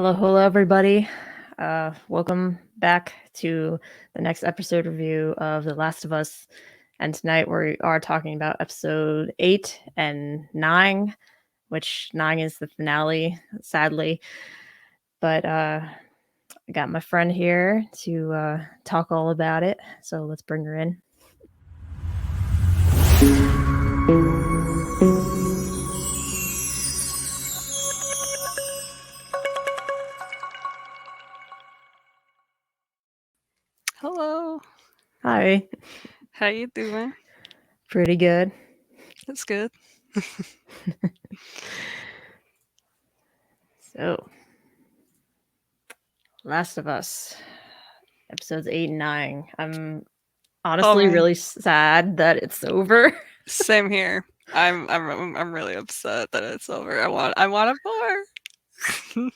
Hello, everybody. Welcome back to the next episode review of The Last of Us. And tonight we are talking about episode 8 and 9, which 9 is the finale, sadly. But I got my friend here to talk all about it. So let's bring her in. Hello. Hi. How you doing? Pretty good. That's good. So, Last of Us, episodes 8 and 9. I'm honestly man. really sad that it's over. Same here. I'm really upset that it's over. I want more. I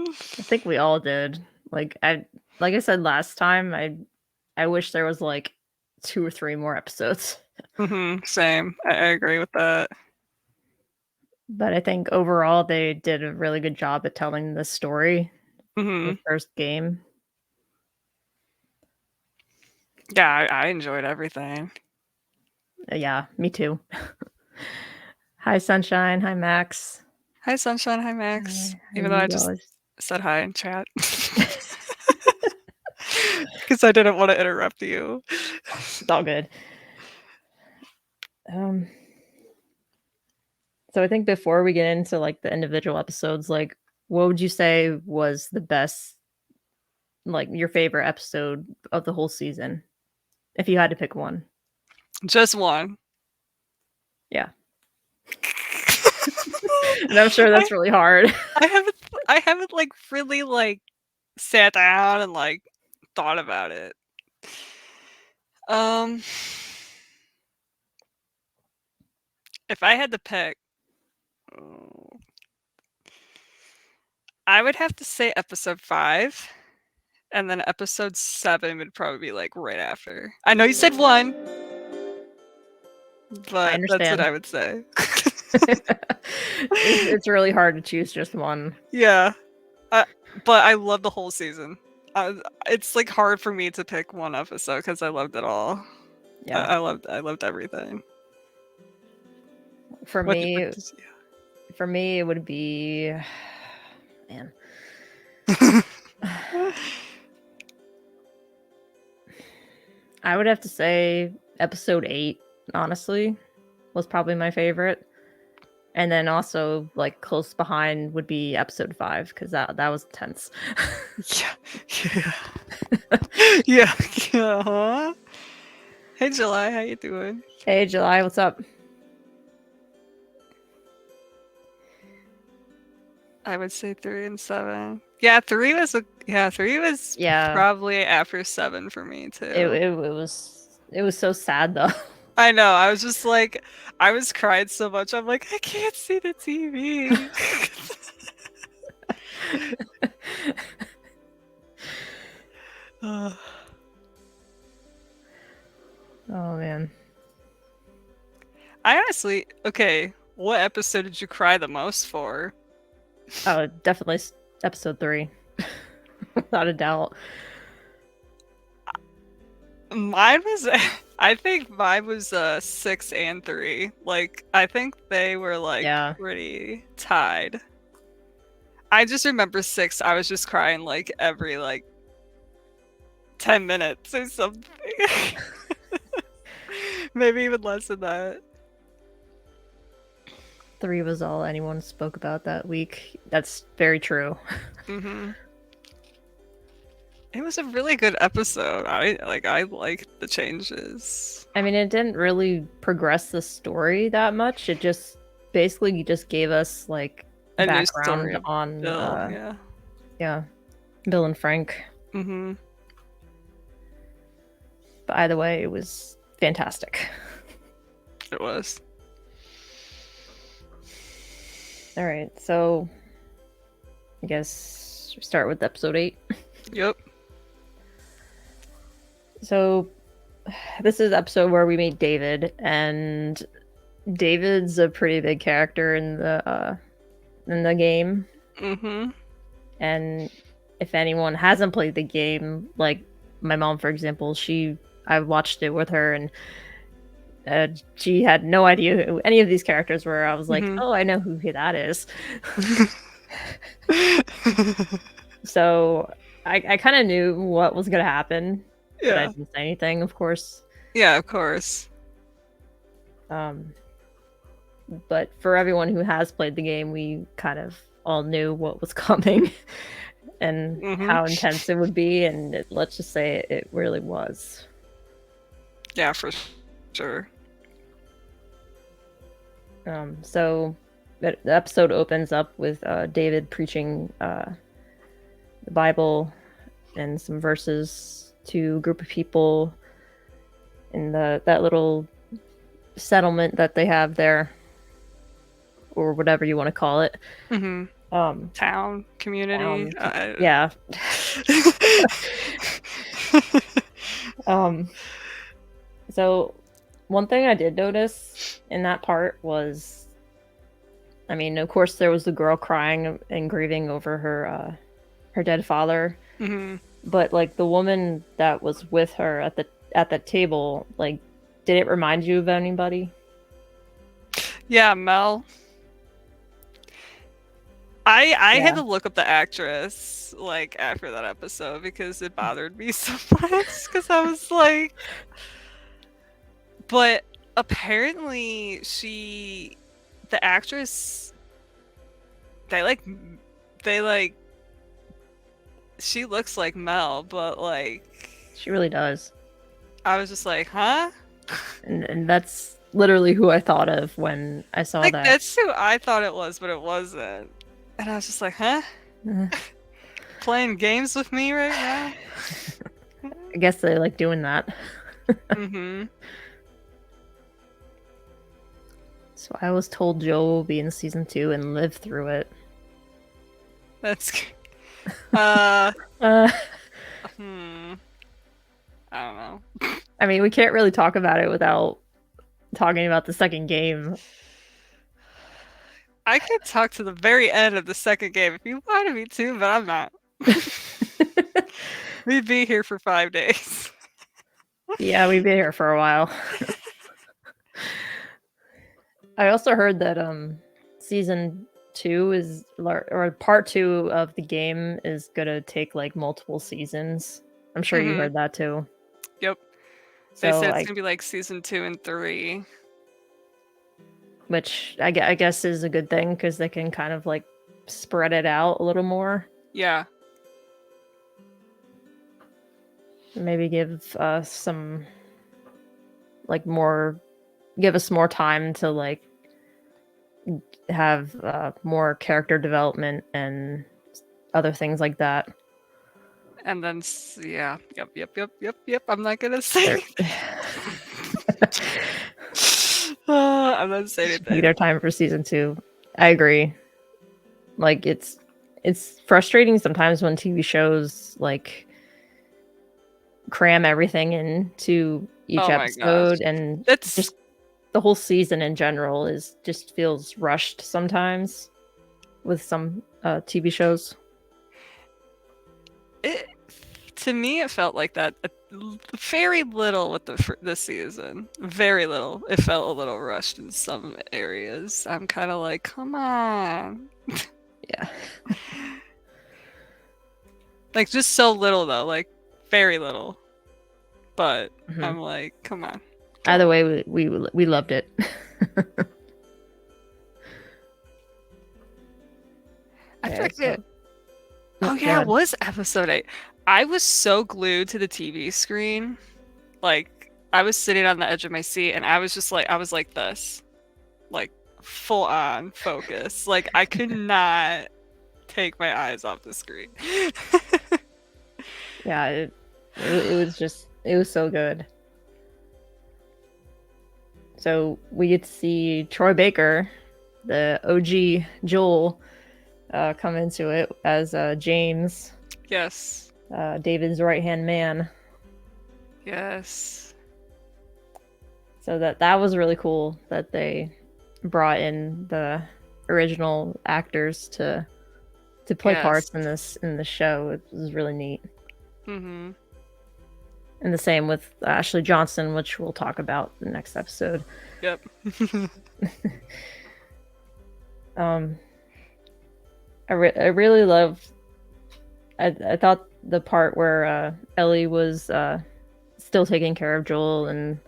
think we all did. Like I said last time, I wish there was like 2 or 3 more episodes. Same. I agree with that. But I think overall they did a really good job at telling the story for the first game. Yeah, I enjoyed everything. Yeah, me too. Hi, Sunshine. Hi, Max. Hi, Sunshine. Hi, Max. Even though I just said hi in chat. Because I didn't want to interrupt you. It's all good. So I think before we get into like the individual episodes, like what would you say was the best, like your favorite episode of the whole season, if you had to pick one? Just one. Yeah. And I'm sure that's really hard. I haven't like really like sat down and like thought about it. If I had to pick, I would have to say episode 5, and then episode 7 would probably be like right after. I know you said 1, but that's what I would say. It's really hard to choose just one. Yeah, but I love the whole season. It's like hard for me to pick one episode because I loved it all. Yeah, I loved everything. For me, it would be, man. I would have to say episode 8, honestly, was probably my favorite. And then also like close behind would be episode 5 because that was tense. Yeah. Uh-huh. Hey July, how you doing? Hey July, what's up? I would say 3 and 7. Yeah, 3 was probably after 7 for me too. It was so sad though. I know. I was just like, I was crying so much. I'm like, I can't see the TV. Oh man. I honestly, okay, what episode did you cry the most for? Oh, definitely episode 3. Without a doubt. Mine was, I think mine was 6 and 3. Like, I think they were like pretty tied. I just remember 6, I was just crying like every like 10 minutes or something. Maybe even less than that. 3 was all anyone spoke about that week. That's very true. It was a really good episode. I liked the changes. I mean, it didn't really progress the story that much. It just basically just gave us like a background on Bill, Bill and Frank. But either way, it was fantastic. It was. All right, so I guess we start with episode 8. Yep. So this is the episode where we meet David, and David's a pretty big character in the game. And if anyone hasn't played the game, like my mom, for example, I watched it with her, and she had no idea who any of these characters were. I was like, oh, I know who that is. So I kind of knew what was going to happen, but I didn't say anything, of course. Yeah, of course. But for everyone who has played the game, we kind of all knew what was coming and how intense it would be, and let's just say it really was. Yeah, for sure. So the episode opens up with David preaching the Bible and some verses to a group of people in that little settlement that they have there, or whatever you want to call it. Town, community. Yeah. So one thing I did notice in that part was, I mean, of course there was the girl crying and grieving over her dead father, but like the woman that was with her at the table, like, did it remind you of anybody? Yeah, Mel. I had to look up the actress like after that episode because it bothered me so much, because I was like, but apparently the actress, she looks like Mel, but like she really does. I was just like, huh? And that's literally who I thought of when I saw that. That's who I thought it was, but it wasn't. And I was just like, huh? Playing games with me right now? I guess they like doing that. So I was told Joel will be in season 2 and live through it. That's I don't know. I mean, we can't really talk about it without talking about the second game. I could talk to the very end of the second game if you wanted me to, but I'm not. We'd be here for 5 days. Yeah, we'd be here for a while. I also heard that season 2 is, or part 2 of the game is gonna take like multiple seasons. I'm sure you heard that too. Yep. They said it's gonna be like season 2 and 3. Which I guess is a good thing, because they can kind of like spread it out a little more. Yeah. Maybe give some like give us more time to like have more character development and other things like that. And then yeah, yep. I'm not gonna say I'm not saying anything. Need our time for season 2. I agree. Like it's frustrating sometimes when TV shows like cram everything into each episode, and it's just the whole season in general just feels rushed sometimes with some TV shows. To me, it felt like that. Very little with this season. Very little. It felt a little rushed in some areas. I'm kind of like, come on. Yeah. Like, just so little, though. Like, very little. But I'm like, come on. Either way, we loved it. I forget. Oh, yeah, it was episode 8. I was so glued to the TV screen. Like, I was sitting on the edge of my seat, and I was just like, this. Like, full on focus. Like, I could not take my eyes off the screen. Yeah, it was so good. So we get to see Troy Baker, the OG Joel, come into it as James. Yes. David's right-hand man. Yes. So that was really cool that they brought in the original actors to to play parts in the show. It was really neat. Mm-hmm. And the same with Ashley Johnson, which we'll talk about in the next episode. Yep. I really loved. I thought the part where Ellie was still taking care of Joel and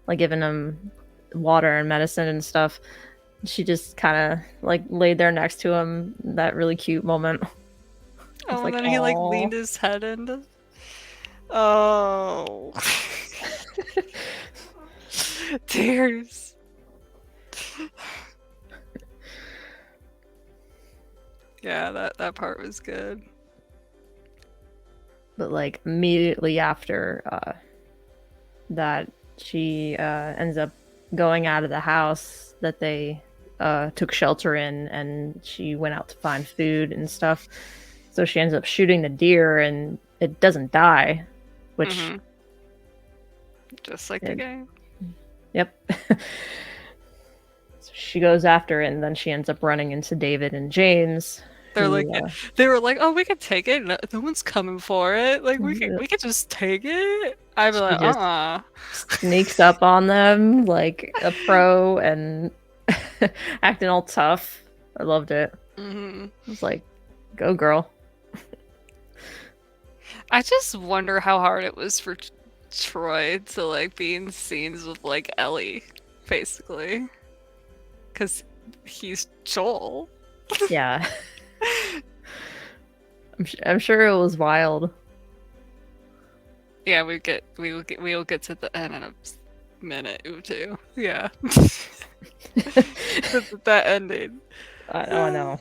like giving him water and medicine and stuff. She just kind of like laid there next to him. That really cute moment. Oh, and then he like leaned his head into. Oh. Tears. Yeah, that part was good. But like immediately after that, she ends up going out of the house that they took shelter in, and she went out to find food and stuff. So she ends up shooting the deer, and it doesn't die, which just like the game. Yep. So she goes after it, and then she ends up running into David and James. They're like, they were like, "Oh, we can take it. No one's coming for it. Like, we can just take it." I'd be like, sneaks up on them like a pro and acting all tough. I loved it. I was like, "Go, girl." I just wonder how hard it was for Troy to like be in scenes with like Ellie, basically, because he's Joel. Yeah. I'm sure it was wild. Yeah, we will get to the end in a minute or two. Yeah. That ending. I know.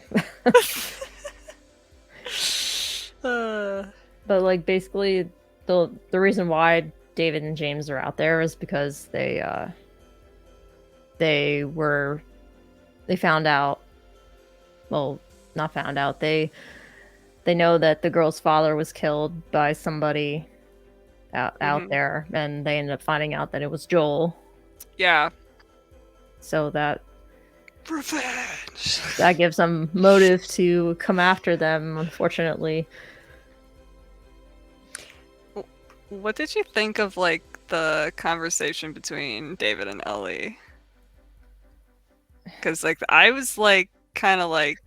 But like basically the reason why David and James are out there is because they found out, well, not found out, they know that the girl's father was killed by somebody out there, and they ended up finding out that it was Joel. Yeah. So that revenge, that gives them motive to come after them, unfortunately. What did you think of like the conversation between David and Ellie? Because like I was like kind of like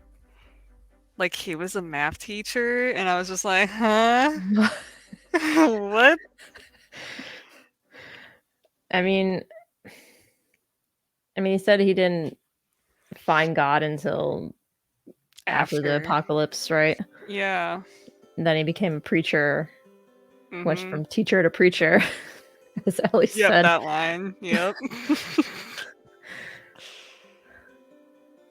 he was a math teacher, and I was just like, huh? What? I mean, he said he didn't find God until after the apocalypse, right? Yeah. And then he became a preacher. Went from teacher to preacher, as Ellie said. Yep, that line. Yep.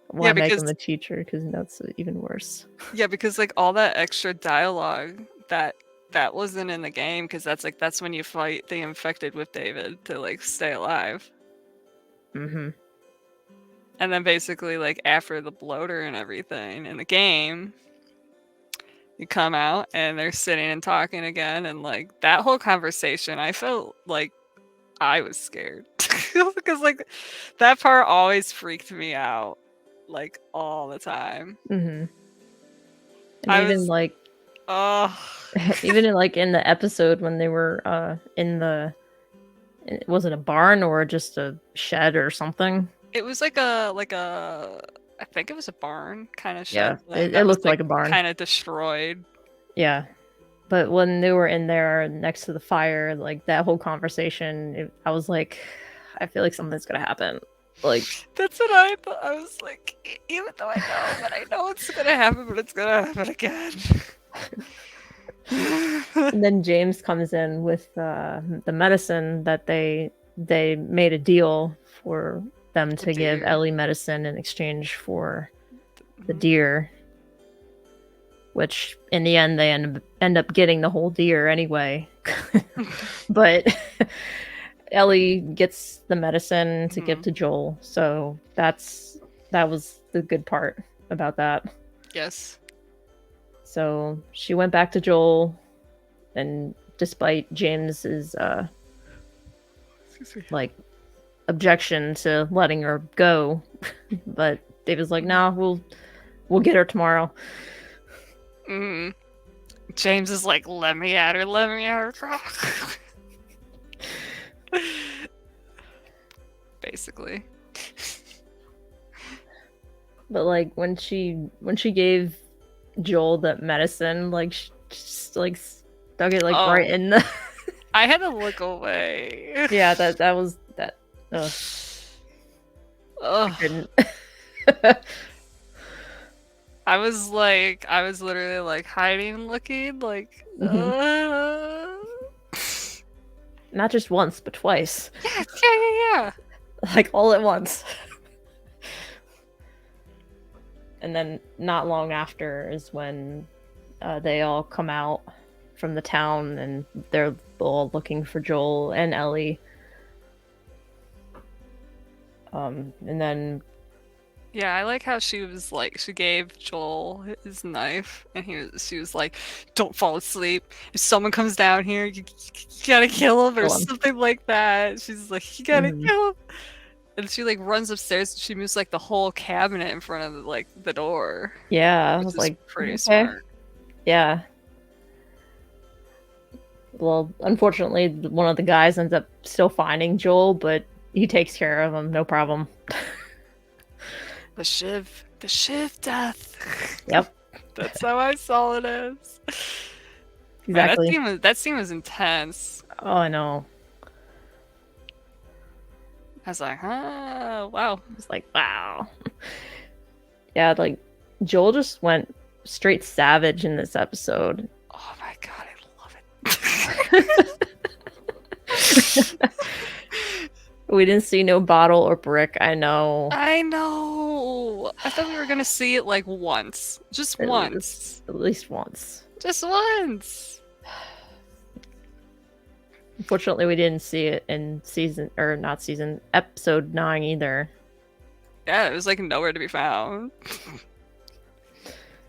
Why make him a teacher? Because that's even worse. Yeah, because like all that extra dialogue that wasn't in the game, because that's when you fight the infected with David to like stay alive. And then basically like after the bloater and everything in the game, you come out and they're sitting and talking again, and like that whole conversation, I felt like I was scared because like that part always freaked me out, like all the time. And even like, even in the episode when they were in the, was it a barn or just a shed or something? It was like a I think it was a barn kind of shed. Yeah, it looked like a barn. Kind of destroyed. Yeah. But when they were in there next to the fire, like that whole conversation, I was like, I feel like something's going to happen. Like, that's what I thought. I was like, even though I know, but I know it's going to happen, but it's going to happen again. And then James comes in with the medicine that they made a deal for them to give Ellie medicine in exchange for the deer, which in the end they end up getting the whole deer anyway. But Ellie gets the medicine to give to Joel, so that was the good part about that. Yes. So she went back to Joel, and despite James's like objection to letting her go, but David's like, "No, we'll get her tomorrow." James is like, let me at her, let me at her. Basically. But like when she gave Joel that medicine, like she just like stuck it like right in the. I had to look away. Yeah, that was that. Ugh. I couldn't. I was literally like hiding, looking, like. Not just once, but twice. Yeah. Like all at once. And then not long after is when they all come out from the town and they're all looking for Joel and Ellie. And then... Yeah, I like how she was like, she gave Joel his knife and she was like, don't fall asleep. If someone comes down here, you gotta kill him or something like that. She's like, you gotta kill him. And she like runs upstairs and she moves like the whole cabinet in front of like the door. Yeah, I was like, pretty smart. Yeah. Well, unfortunately, one of the guys ends up still finding Joel, but he takes care of him, no problem. The Shiv death. Yep. That's how I saw it as. Exactly. Man, that scene was intense. Oh, I know. I was like, wow. It's like, wow. Yeah, like, Joel just went straight savage in this episode. Oh my god, I love it. We didn't see no bottle or brick, I know. I know! I thought we were gonna see it like once. Just once. At least once. Just once! Unfortunately, we didn't see it in episode 9 either. Yeah, it was like nowhere to be found.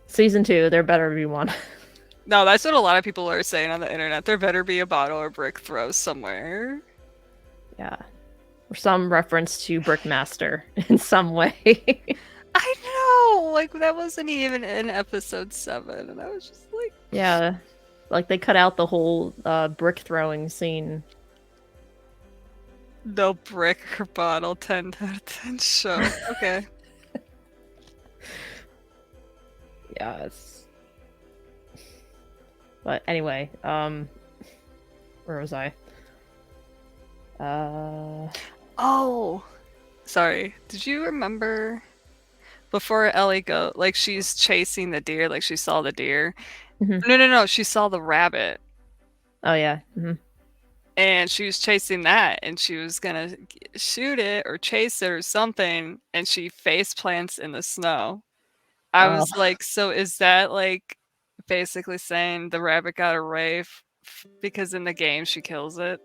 Season 2, there better be one. No, that's what a lot of people are saying on the internet. There better be a bottle or brick throw somewhere. Yeah. Or some reference to Brickmaster in some way. I know! Like, that wasn't even in episode 7, and I was just like... Yeah. Like, they cut out the whole brick throwing scene. No brick or bottle, 10 out of 10 show. Okay. Yeah, it's... But anyway, where was I? Oh! Sorry. Did you remember before Ellie like, she's chasing the deer, like, she saw the deer? No, she saw the rabbit. Oh, yeah. And she was chasing that, and she was gonna shoot it or chase it or something, and she face plants in the snow. I was like, so is that like basically saying the rabbit got away because in the game she kills it?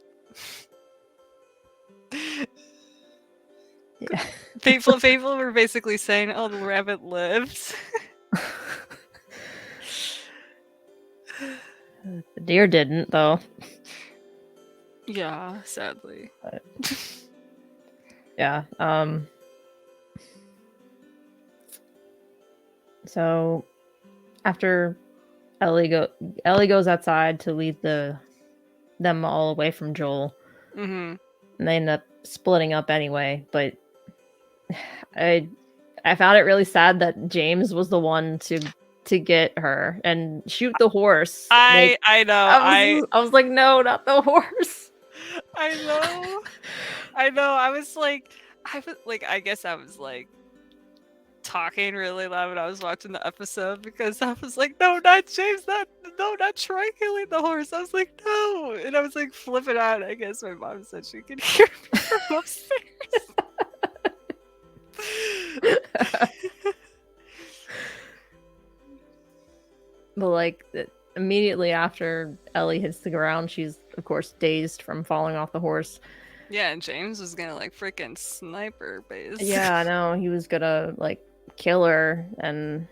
Yeah. People were basically saying, oh, the rabbit lives. The deer didn't, though. Yeah, sadly. But... yeah. So after Ellie goes outside to lead them all away from Joel. And they end up splitting up anyway, but I found it really sad that James was the one to get her and shoot the horse. I know. I was like, no, not the horse. I know. I was like, I guess I was like talking really loud when I was watching the episode because I was like, no, not James, not Troy killing the horse. I was like, no, and I was like flipping out. I guess my mom said she could hear me from upstairs. But like immediately after Ellie hits the ground, she's of course dazed from falling off the horse. Yeah, and James was gonna like freaking sniper base. Yeah, I know. He was gonna like kill her, and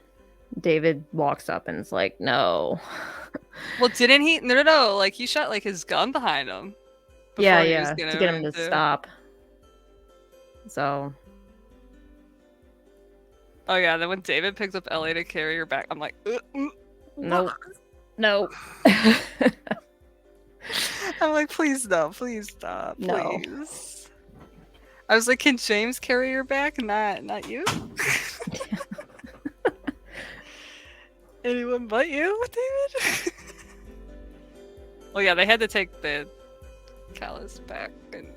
David walks up and is like, no. Well, didn't he? No. Like he shot like his gun behind him. Yeah, to get him to stop. So. Oh yeah, then when David picked up Ellie to carry her back, I'm like, Nope. No. I'm like, please no, please stop, No. please. I was like, can James carry her back? Not you? Anyone but you, David? Well, yeah, they had to take the Callus back, and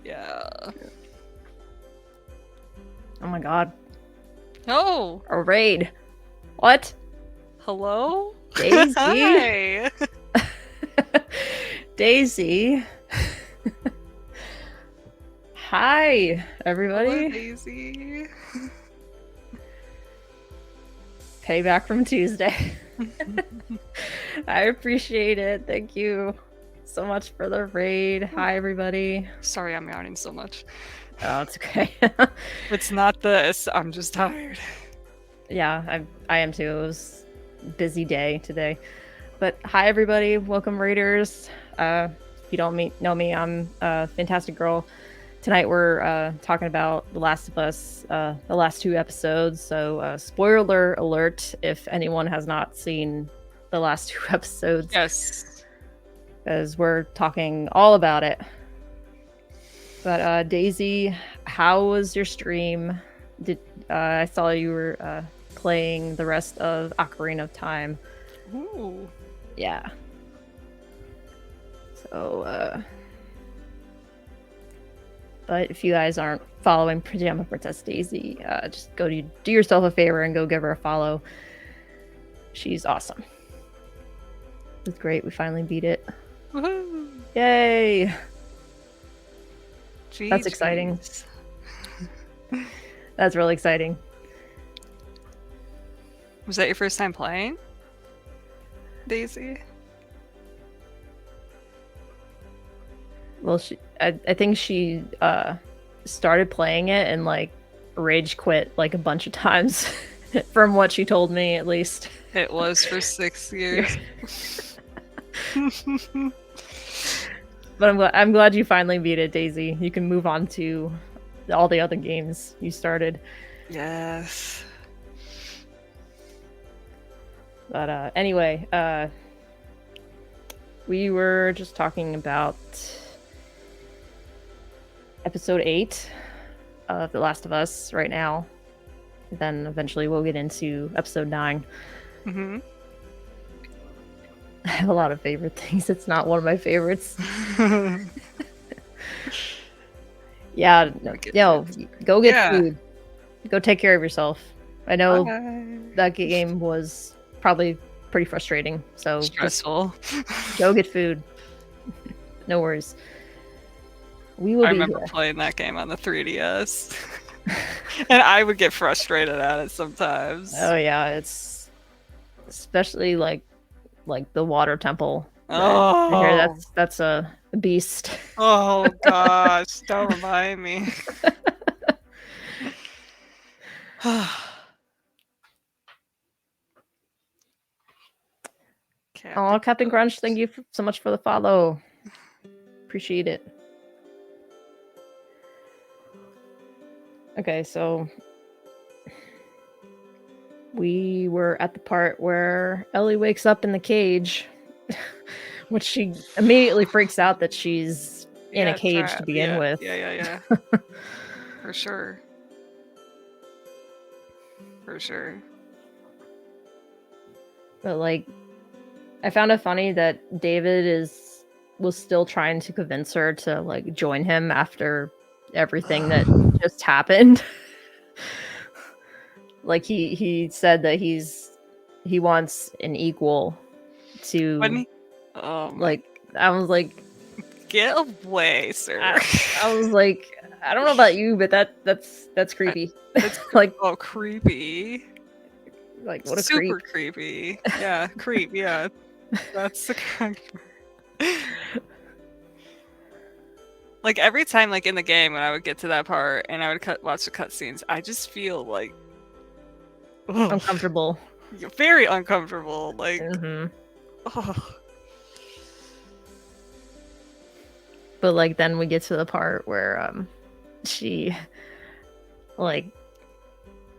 yeah. Oh my god. Oh! A raid. What? Hello? Daisy? Hi! Daisy? Hi, everybody. Hello, Daisy. Payback from Tuesday. I appreciate it. Thank you so much for the raid. Hi, everybody. Sorry I'm yawning so much. Oh, it's okay. It's not this. I'm just tired. Yeah, I am too. It was a busy day today. But hi, everybody. Welcome, Raiders. If you don't know me, I'm a Fantastic Girl. Tonight we're talking about The Last of Us, the last 2 episodes. So spoiler alert if anyone has not seen the last 2 episodes. Yes. Because we're talking all about it. But Daisy, how was your stream? I saw you were playing the rest of Ocarina of Time. Ooh. Yeah. So, but if you guys aren't following Pajama Princess Daisy, just do yourself a favor and go give her a follow. She's awesome. It's great. We finally beat it. Woohoo! Yay! Jeez. That's exciting. That's really exciting. Was that your first time playing, Daisy? Well, I think she started playing it and like rage quit like a bunch of times, from what she told me at least. It was for 6 years. But I'm glad you finally beat it, Daisy. You can move on to all the other games you started. Yes. But anyway, we were just talking about episode 8 of The Last of Us right now. Then eventually we'll get into episode 9. Mm-hmm. I have a lot of favorite things. It's not one of my favorites. Yeah, go get food. Go take care of yourself. I know that game was probably pretty frustrating, so stressful. Go get food. No worries. We will I remember playing that game on the 3DS. And I would get frustrated at it sometimes. Oh yeah, it's especially like the water temple. Oh, I hear that's a beast. Oh gosh, don't remind me. Oh, Captain Crunch, thank you so much for the follow. Appreciate it. Okay, so we were at the part where Ellie wakes up in the cage, which she immediately freaks out that she's in a cage to begin with. Yeah. For sure. But like, I found it funny that David was still trying to convince her to like join him after everything that just happened. Like he said that he wants an equal to like I was like, get away, sir. I was like, I don't know about you, but that's creepy. That's like creepy. Like what a super creep. Creepy. Yeah, creep, yeah. That's the correct word. Like every time like in the game when I would get to that part and I would watch the cutscenes, I just feel like uncomfortable. Very uncomfortable. Like But like then we get to the part where she like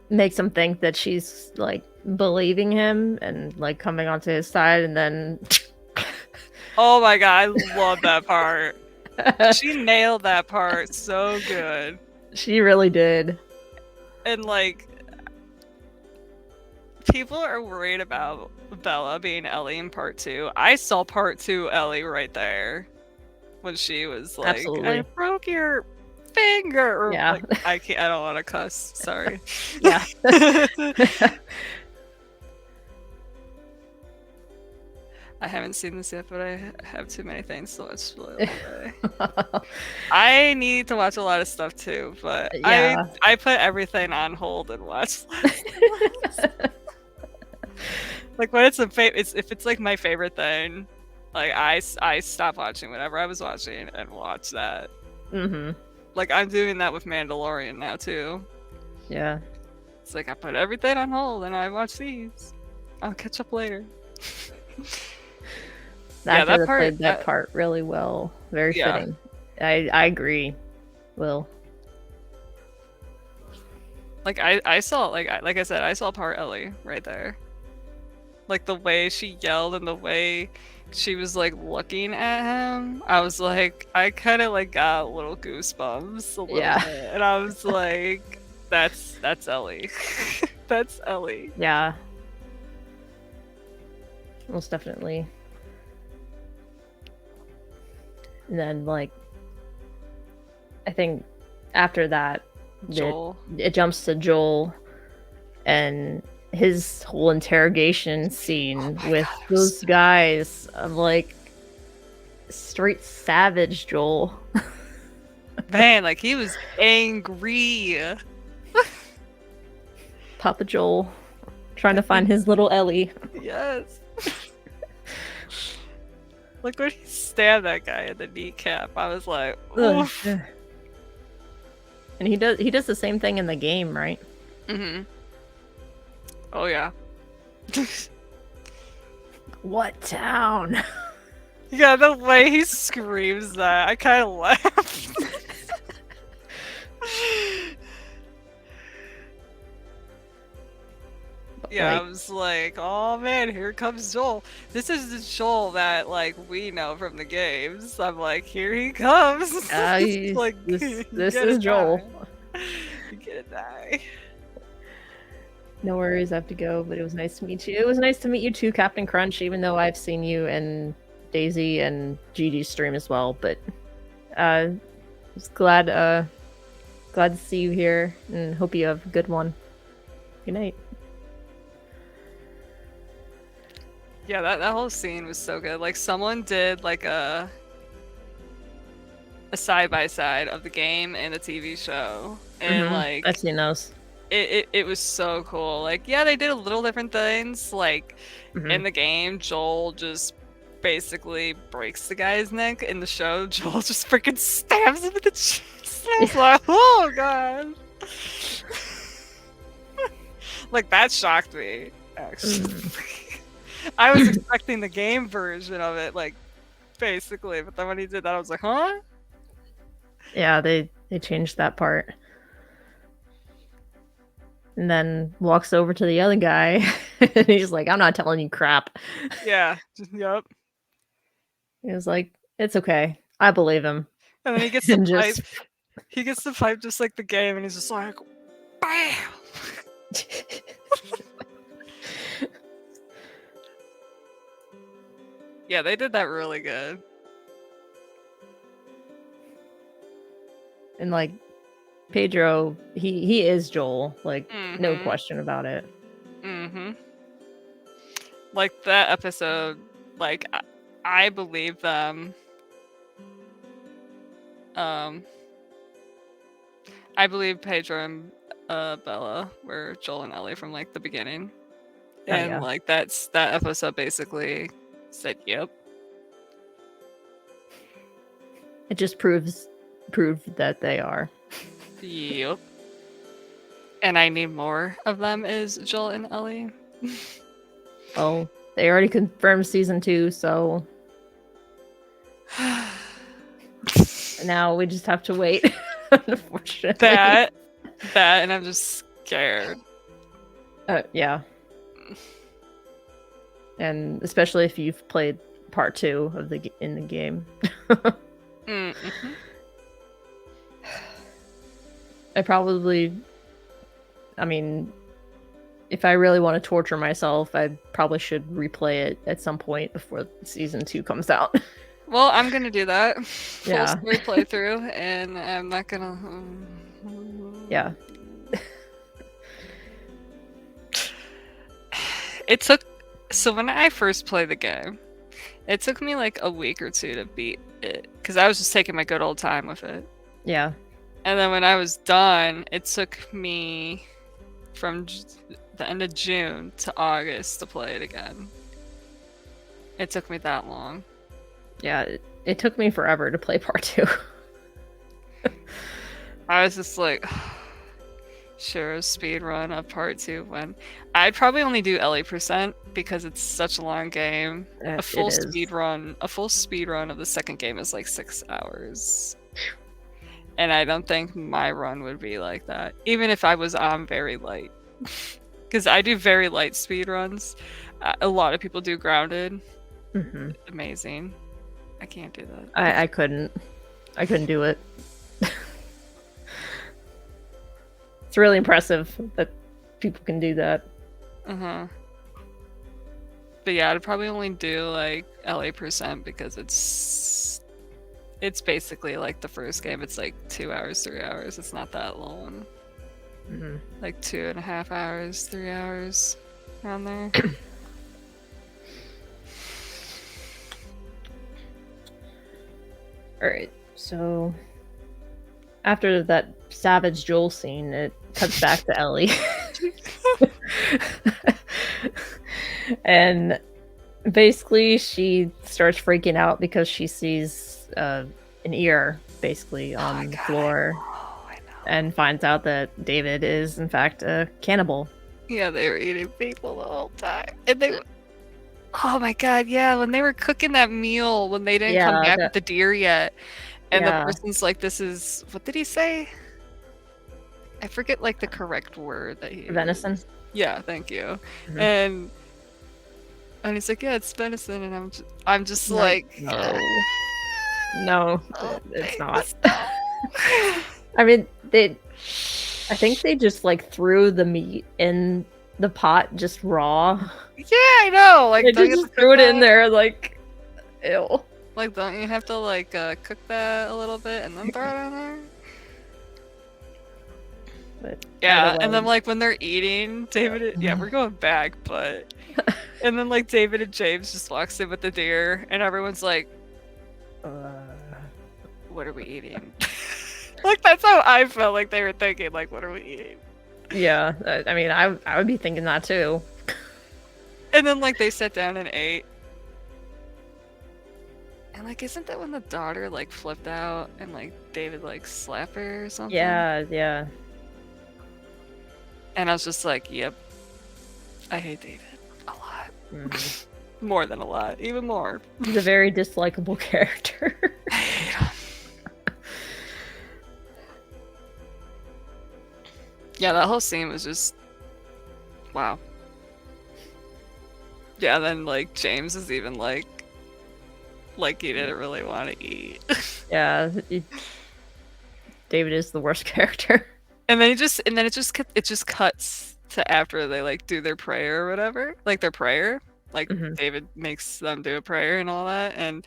makes him think that she's like believing him and like coming onto his side, and then oh my god, I love that part. She nailed that part so good. She really did. And like, people are worried about Bella being Ellie in part 2. I saw part 2 Ellie right there when she was like, absolutely. I broke your finger. Or, yeah. Like, I don't want to cuss. Sorry. Yeah. I haven't seen this yet, but I have too many things to watch. I need to watch a lot of stuff too, but yeah. I put everything on hold and watch. Like when it's if it's like my favorite thing, like I stop watching whatever I was watching and watch that. Mm-hmm. Like I'm doing that with Mandalorian now too. Yeah. It's like I put everything on hold and I watch these. I'll catch up later. Yeah, that part played that part really well. Very fitting. I agree, Will. Like I saw like I said, I saw part Ellie right there. Like the way she yelled and the way she was like looking at him, I was like, I kind of like got little goosebumps a little bit, and I was like, that's Ellie. That's Ellie. Yeah, most definitely. And then like, I think after that, it jumps to Joel and his whole interrogation scene with those guys. I'm like, straight savage Joel. Man, like he was angry. Papa Joel trying to find his little Ellie. Yes. Like when he stabbed that guy in the kneecap, I was like, oof. And he does the same thing in the game, right? Mm-hmm. Oh yeah. What town? Yeah, the way he screams that, I kind of laughed. Yeah, like, I was like, oh man, here comes Joel. This is the Joel that like we know from the games. I'm like, here he comes. Like this is Joel. You gonna die. No worries, I have to go, but it was nice to meet you. It was nice to meet you too, Captain Crunch, even though I've seen you in Daisy and Gigi's stream as well, but just glad to see you here and hope you have a good one. Good night. Yeah, that whole scene was so good. Like someone did like a side-by-side of the game and the TV show. And like I've seen those. It was so cool. Like, yeah, they did a little different things. Like in the game, Joel just basically breaks the guy's neck. In the show, Joel just freaking stabs him in the chest. I was like, oh god. Like that shocked me, actually. I was expecting the game version of it, like basically, but then when he did that, I was like, huh? Yeah, they changed that part. And then walks over to the other guy, and he's like, I'm not telling you crap. Yeah, yep. He was like, it's okay. I believe him. And then he gets the pipe. He gets the pipe just like the game, and he's just like, BAM! Yeah, they did that really good. And like Pedro, he is Joel, like no question about it. Like that episode, like I believe them. I believe Pedro and Bella were Joel and Ellie from like the beginning, and like that episode basically said yep. It just proved that they are. Yep. And I need more of them as Joel and Ellie. Oh, they already confirmed season 2, so now we just have to wait. Unfortunately. That and I'm just scared. Yeah. And especially if you've played part 2 of the game. Mm-hmm. I mean, if I really want to torture myself, I probably should replay it at some point before season 2 comes out. Well, I'm gonna do that. Full story playthrough, and I'm not gonna. Yeah. It took. So when I first played the game, it took me like a week or 2 to beat it because I was just taking my good old time with it. Yeah. And then when I was done, it took me from the end of June to August to play it again. It took me that long. Yeah, it took me forever to play part 2. I was just like, sure, a speed run of part 2 when I'd probably only do LA% because it's such a long game. A full speed run of the second game is like 6 hours. And I don't think my run would be like that, even if I was on very light. Because I do very light speed runs. A lot of people do grounded. Mm-hmm. Amazing. I can't do that. I couldn't do it. It's really impressive that people can do that. But yeah, I'd probably only do like LA% because it's basically like the first game. It's like 2 hours, 3 hours. It's not that long. Mm-hmm. Like 2.5 hours, 3 hours around there. Alright, so after that savage Joel scene, it cuts back to Ellie. And basically she starts freaking out because she sees an ear basically on the floor. I know. And finds out that David is in fact a cannibal. Yeah, they were eating people the whole time. And they oh my god, yeah, when they were cooking that meal when they didn't come back with the deer yet. And the person's like, this is, what did he say? I forget like the correct word that he venison used. Yeah, thank you. And he's like, yeah, it's venison, and I'm just like no, it's not. I mean, I think they just like threw the meat in the pot just raw. Yeah, I know. Like they just threw it in there, like, ew. Like, don't you have to like cook that a little bit and then throw it in there? But yeah, and then like when they're eating, David, yeah, we're going back, but and then like David and James just walks in with the deer, and everyone's like, "What are we eating?" Like that's how I felt like they were thinking. Like, what are we eating? Yeah, I mean, I would be thinking that too. And then like they sat down and ate. And like, isn't that when the daughter like flipped out and like David like slapped her or something? Yeah. And I was just like, yep, I hate David a lot. More than a lot, even more. He's a very dislikable character. I hate him. Yeah, that whole scene was just, wow. Yeah, then like James is even like he didn't really want to eat. Yeah, David is the worst character. And then it just cuts to after they like do their prayer or whatever, like their prayer, like David makes them do a prayer and all that, and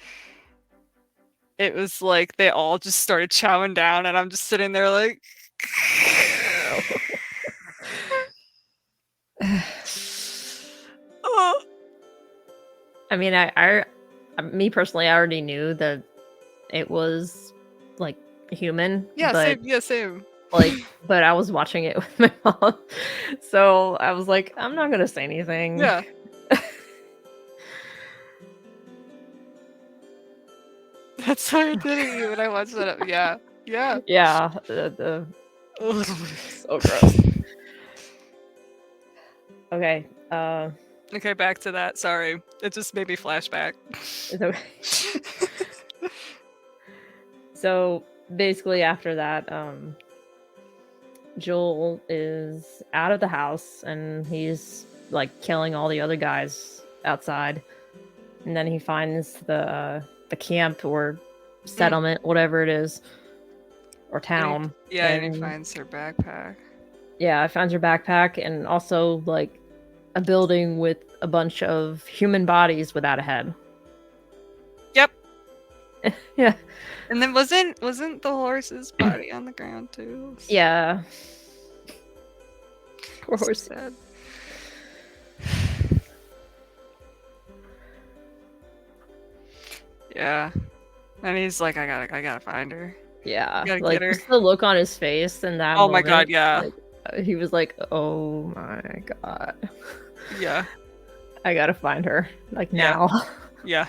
it was like they all just started chowing down, and I'm just sitting there like. Oh. I mean, me personally, I already knew that it was like human. Yeah, same. Like, but I was watching it with my mom, so I was like, I'm not gonna say anything. Yeah. That's how I did it when I watched that. Yeah. Yeah. So gross. Okay. Okay, back to that. Sorry, it just made me flashback. It's okay. So basically, after that, Joel is out of the house and he's like killing all the other guys outside. And then he finds the camp or settlement, whatever it is, or town. And he finds her backpack. Yeah, I found her backpack and also like a building with a bunch of human bodies without a head. Yep. Yeah. And then wasn't the horse's body on the ground too? Yeah. Poor horse. Sad. Yeah. And he's like, I gotta find her. Yeah. Gotta like get her. Just the look on his face and that. Oh my god, yeah. Like, he was like, oh my god. Yeah. I gotta find her. Like now. Yeah.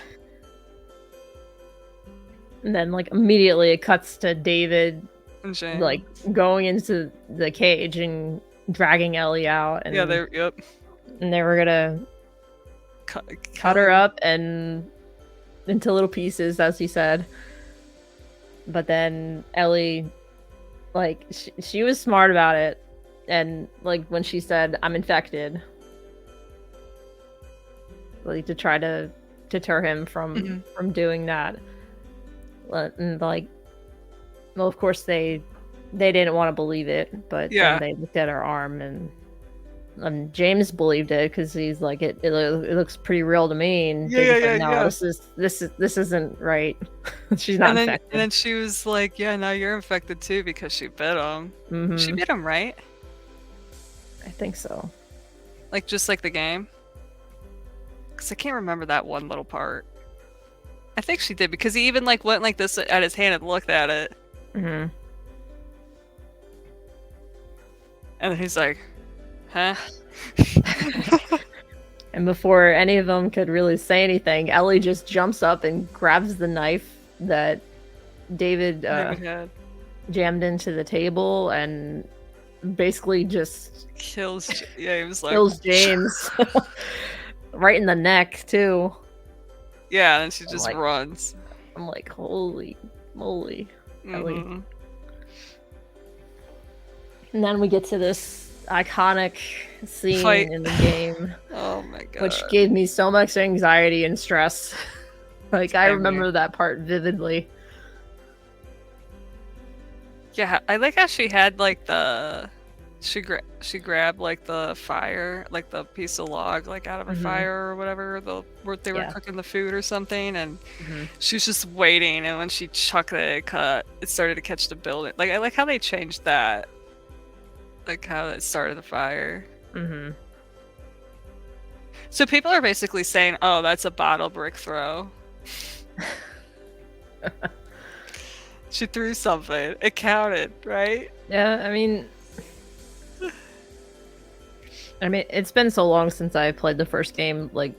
And then like immediately it cuts to David and James. Like going into the cage and dragging Ellie out. And and they were gonna cut her up and into little pieces, as he said. But then Ellie, like, she was smart about it. And like when she said, I'm infected, like to try to deter him from doing that. And like, well, of course they didn't want to believe it, but then they looked at her arm and James believed it because he's like, it looks pretty real to me. And this isn't right. She's not infected. And then she was like, yeah, now you're infected too because she bit him. She bit him, right? I think so. Like just like the game. Because I can't remember that one little part. I think she did because he even like went like this at his hand and looked at it. And then he's like, huh? And before any of them could really say anything, Ellie just jumps up and grabs the knife that David jammed into the table and basically just kills James. Kills James. Right in the neck, too. Yeah, and she just runs. I'm like, holy moly. Ellie. And then we get to this iconic scene in the game. Oh my god. Which gave me so much anxiety and stress. Like, I remember that part vividly. Yeah, I like how she had like the... She grabbed like the fire, like the piece of log, like out of a fire or whatever, where they were cooking the food or something, and she was just waiting, and when she chucked it, it started to catch the building. Like, I like how they changed that. Like how it started the fire. So people are basically saying, oh, that's a bottle brick throw. She threw something. It counted, right? Yeah, I mean, it's been so long since I played the first game. Like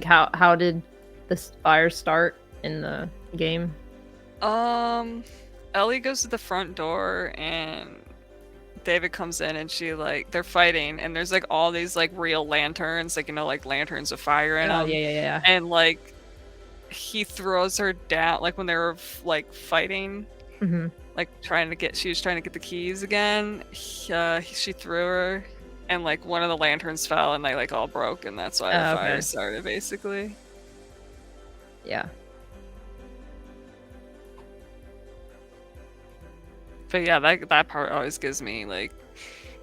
how did this fire start in the game? Ellie goes to the front door and David comes in and they're fighting and there's like all these like real lanterns, like, you know, like lanterns of fire in them. Yeah. And like he throws her down, like when they were like fighting, like she was trying to get the keys again. She threw her and like one of the lanterns fell and they like all broke, and that's why the fire started, basically. Yeah. But yeah, that part always gives me like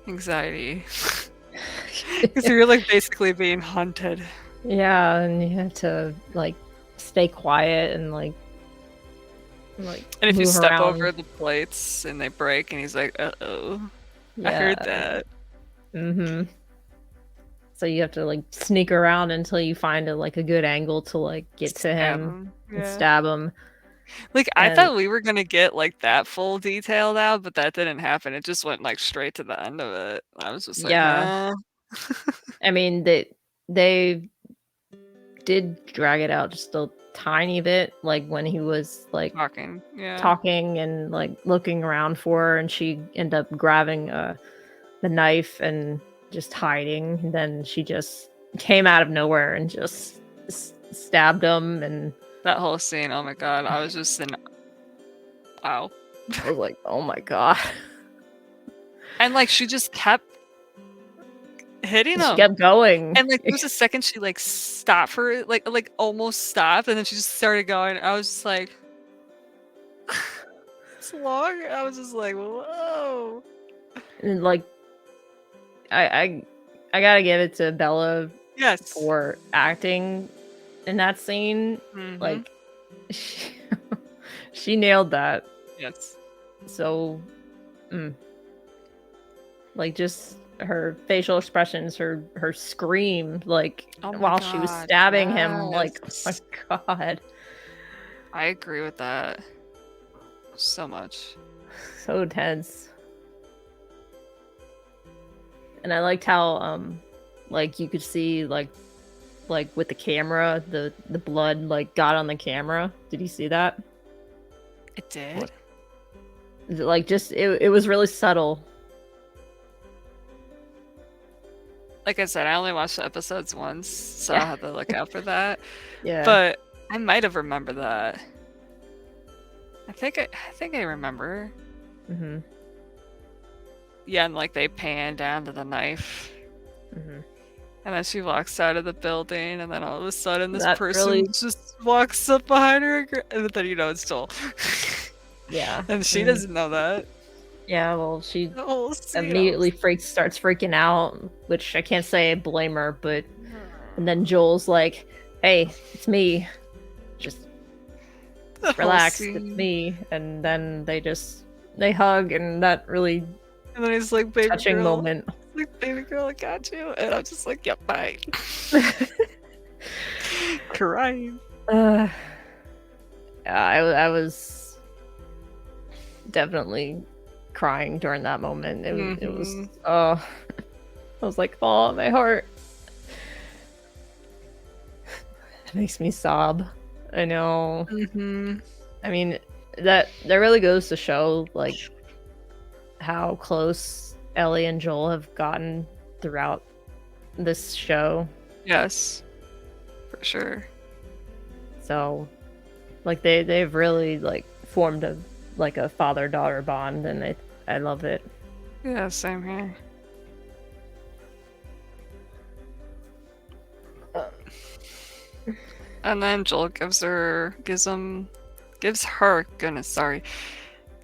anxiety. Because you're like basically being hunted. Yeah, and you have to like stay quiet and like and if you step over the plates and they break, and he's like, uh-oh. Yeah. I heard that. So you have to like sneak around until you find a good angle to like get to him and stab him. Like, I thought we were gonna get like that full detail now, but that didn't happen. It just went like straight to the end of it. I was just like, yeah. I mean, they did drag it out just a tiny bit, like when he was like talking and like looking around for her, and she ended up grabbing the knife and just hiding. And then she just came out of nowhere and just stabbed him. And that whole scene, oh my god, I was just in wow. I was like, oh my god. And like she just kept hitting him. She kept going. And like there was a second she like stopped for it, like almost stopped, and then she just started going. I was just like, it's long. I was just like, whoa. And like I gotta give it to Bella for acting in that scene. Mm-hmm. Like she nailed that. Yes. So like just her facial expressions, her scream, like while she was stabbing him, like, oh my god. I agree with that so much. So tense. And I liked how like you could see like with the camera, the blood like got on the camera. Did you see that? It did. Like just it was really subtle. Like I said, I only watched the episodes once, so I had to look out for that. Yeah. But I might have remembered that. I think I remember. Mm-hmm. Yeah, and like they pan down to the knife. Mm-hmm. And then she walks out of the building, and then all of a sudden this That person really... just walks up behind her, and then you know it's Joel. Yeah. And she doesn't know that. Yeah, well, she immediately starts freaking out, which I can't say I blame her, but... And then Joel's like, hey, it's me. Just relax, it's me. And then they hug, and that really... And then he's like, baby touching girl. moment. Like, baby girl, I got you. And I'm just like, yep, bye. Crying. Yeah, I was definitely crying during that moment. It was I was like, oh, my heart. It makes me sob. I know. I mean, that really goes to show like how close Ellie and Joel have gotten throughout this show. Yes, for sure. So like they've really like formed a father-daughter bond, and I love it. Yeah, same here. And then Joel gives her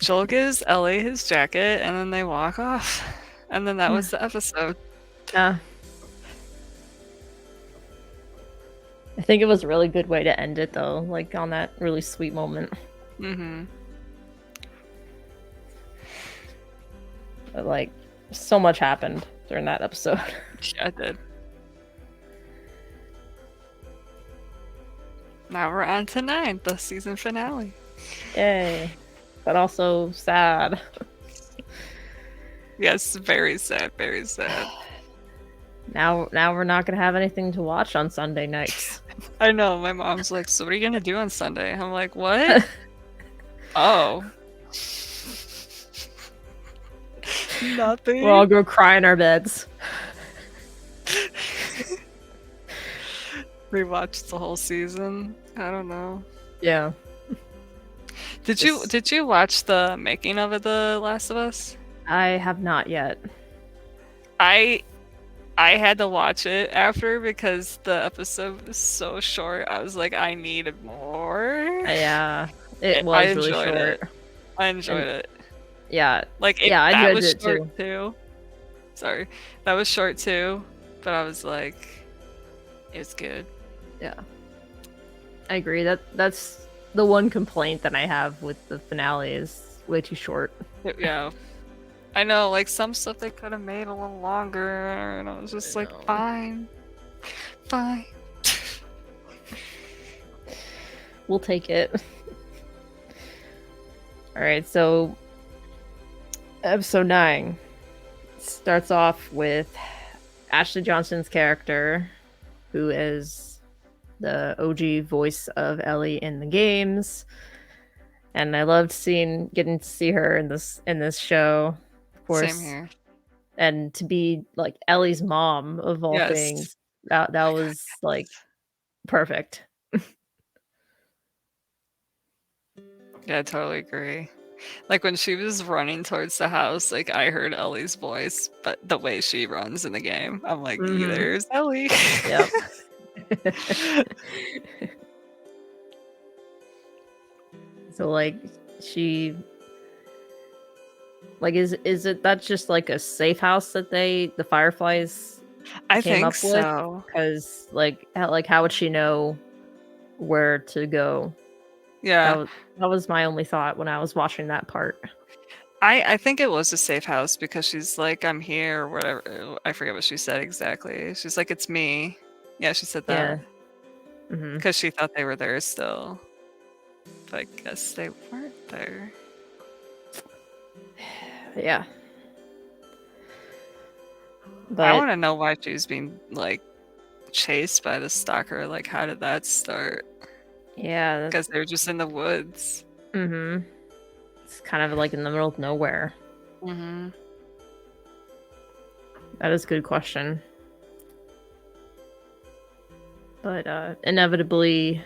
Joel gives Ellie his jacket, and then they walk off. And then that was the episode. Yeah. I think it was a really good way to end it, though, like on that really sweet moment. But, like, so much happened during that episode. Yeah, it did. Now we're on to 9, the season finale. Yay. But also sad. Yes, very sad, very sad. Now we're not gonna have anything to watch on Sunday nights. I know, my mom's like, so what are you gonna do on Sunday? I'm like, what? Oh. Nothing. We'll all go cry in our beds. Rewatch the whole season. I don't know. Yeah. Did you watch the making of it, The Last of Us? I have not yet. I had to watch it after because the episode was so short. I was like, I need more. Yeah, it was really short. I enjoyed it. Yeah, like I enjoyed it too. Sorry, that was short too, but I was like, it was good. Yeah, I agree. That's the one complaint that I have with the finale is way too short. Yeah. I know, like, some stuff they could have made a little longer, and I was just like, fine. Fine. We'll take it. Alright, so episode 9 starts off with Ashley Johnson's character, who is the OG voice of Ellie in the games. And I loved getting to see her in this show. Of course. Same here. And to be like Ellie's mom of all things, that was like perfect. Yeah, I totally agree. Like when she was running towards the house, like I heard Ellie's voice, but the way she runs in the game, I'm like, there's Ellie. Yep. So like she like is it that's just like a safe house that the Fireflies I came think up so. with? Because like how would she know where to go? Yeah. That was my only thought when I was watching that part. I think it was a safe house because she's like, I'm here or whatever. I forget what she said exactly. She's like, it's me. Yeah, she said that. Yeah. Because she thought they were there still. But I guess they weren't there. Yeah. But I want to know why she was being like chased by the stalker. Like, how did that start? Yeah. Because they were just in the woods. It's kind of like in the middle of nowhere. That is a good question. But inevitably,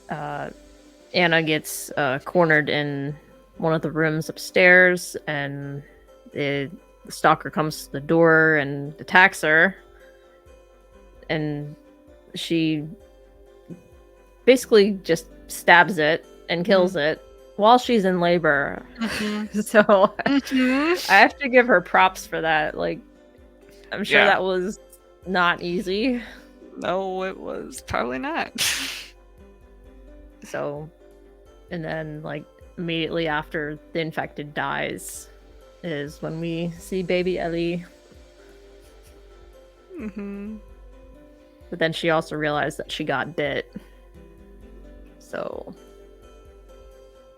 Anna gets cornered in one of the rooms upstairs, and the stalker comes to the door and attacks her. And she basically just stabs it and kills it while she's in labor. So I have to give her props for that. Like, I'm sure that was not easy. No, it was probably not. So, and then like immediately after the infected dies is when we see baby Ellie. But then she also realized that she got bit. So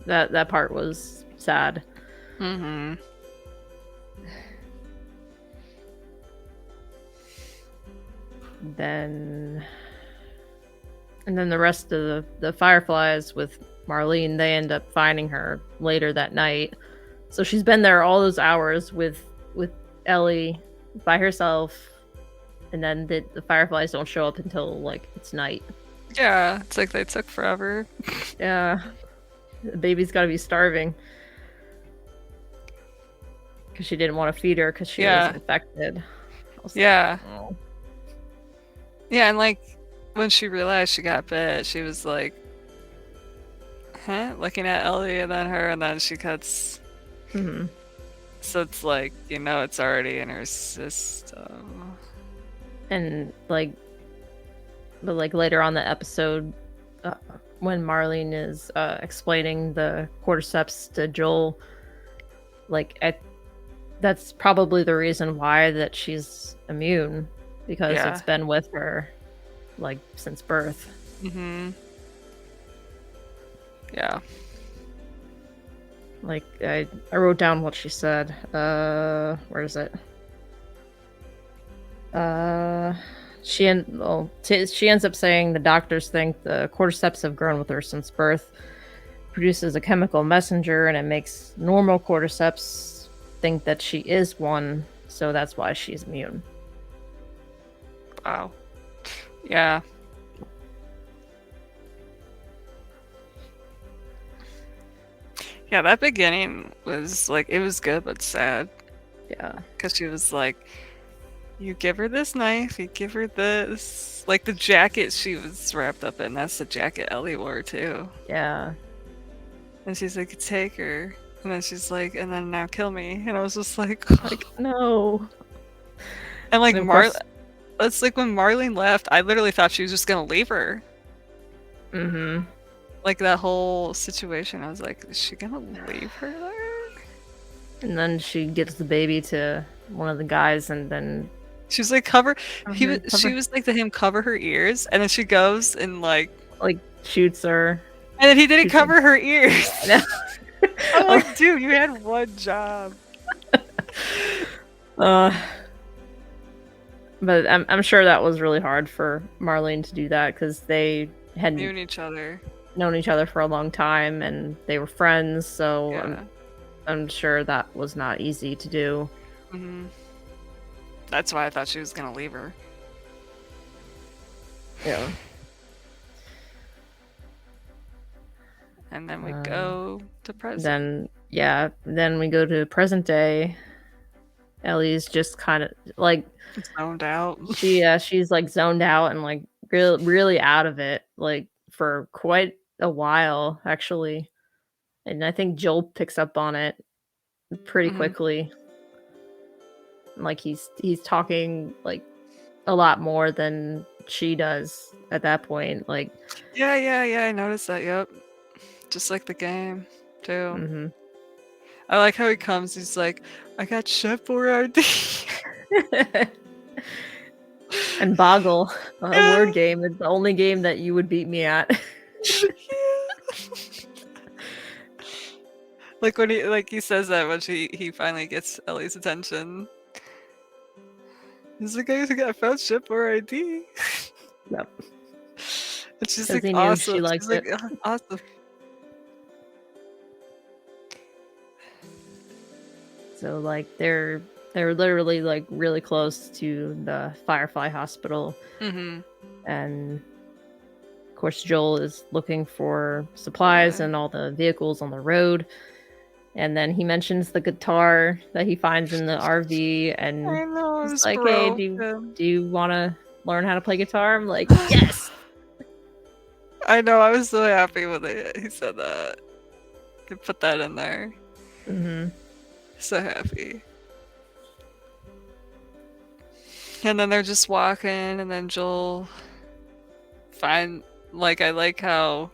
that part was sad. Then the rest of the Fireflies with Marlene, they end up finding her later that night. So she's been there all those hours with Ellie by herself, and then the Fireflies don't show up until like it's night. Yeah, it's like they took forever. Yeah, the baby's got to be starving because she didn't want to feed her because she was infected. Yeah. Yeah, and like when she realized she got bit, she was like, looking at Ellie and then her, and then she cuts. So it's like, it's already in her system. And like, but like later on the episode, when Marlene is explaining the cordyceps to Joel, like that's probably the reason why that she's immune, because it's been with her like since birth. Yeah. Like I wrote down what she said. Where is it? She ends up saying the doctors think the cordyceps have grown with her since birth, produces a chemical messenger, and it makes normal cordyceps think that she is one, so that's why she's immune. Wow. Yeah. Yeah, that beginning was like, it was good but sad. Yeah. Because she was like, you give her this knife, you give her this. Like the jacket she was wrapped up in, that's the jacket Ellie wore too. Yeah. And she's like, take her. And then she's like, and then now kill me. And I was just like no. And like it's like when Marlene left, I literally thought she was just gonna leave her. Like that whole situation, I was like, is she gonna leave her there? And then she gives the baby to one of the guys, and then she was like, she was like to him, cover her ears, and then she goes and like shoots her. And then he didn't cover her ears. I'm like, dude, you had one job. But I'm sure that was really hard for Marlene to do that, because they had known each other for a long time, and they were friends. So I'm sure that was not easy to do. That's why I thought she was gonna leave her. Yeah. And then we go to present. Then we go to present day. Ellie's just kind of like zoned out. She's like zoned out and like really out of it, like for quite a while actually. And I think Joel picks up on it pretty quickly. Like he's talking like a lot more than she does at that point. Like yeah, I noticed that. Yep, just like the game too. I like how he comes. He's like, I got Chef Boyardee. And Boggle, a word game. It's the only game that you would beat me at. Like when he says that when he finally gets Ellie's attention. He's like, I found Chef Boyardee. Yep. And she's like, awesome. She likes it. Like, awesome. So like they're literally like really close to the Firefly Hospital. And of course Joel is looking for supplies and all the vehicles on the road. And then he mentions the guitar that he finds in the RV, and I know, he's like, hey, do you want to learn how to play guitar? I'm like, yes! I know, I was so happy when he said that. They put that in there. So happy. And then they're just walking, and then Joel I like how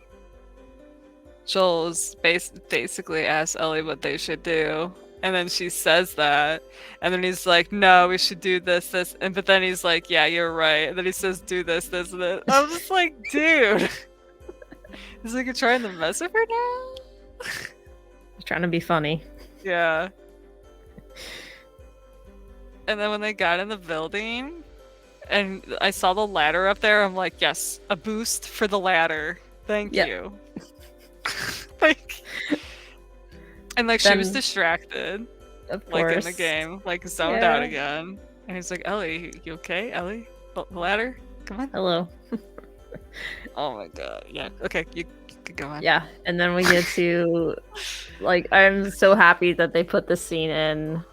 Joel's basically asks Ellie what they should do, and then she says that, and then he's like, no, we should do this, but then he's like, yeah, you're right, and then he says, do this, and this. I'm just like, dude. He's like, you're trying to mess with her now? He's trying to be funny. Yeah. And then when they got in the building, and I saw the ladder up there, I'm like, yes, a boost for the ladder. Thank you. And like she was distracted, of course, like in the game, like zoned out again. And he's like, Ellie, you okay? Ellie, the ladder, come on. Hello. Oh my god, yeah. Okay, you could go on. Yeah, and then we get to like, I'm so happy that they put this scene in.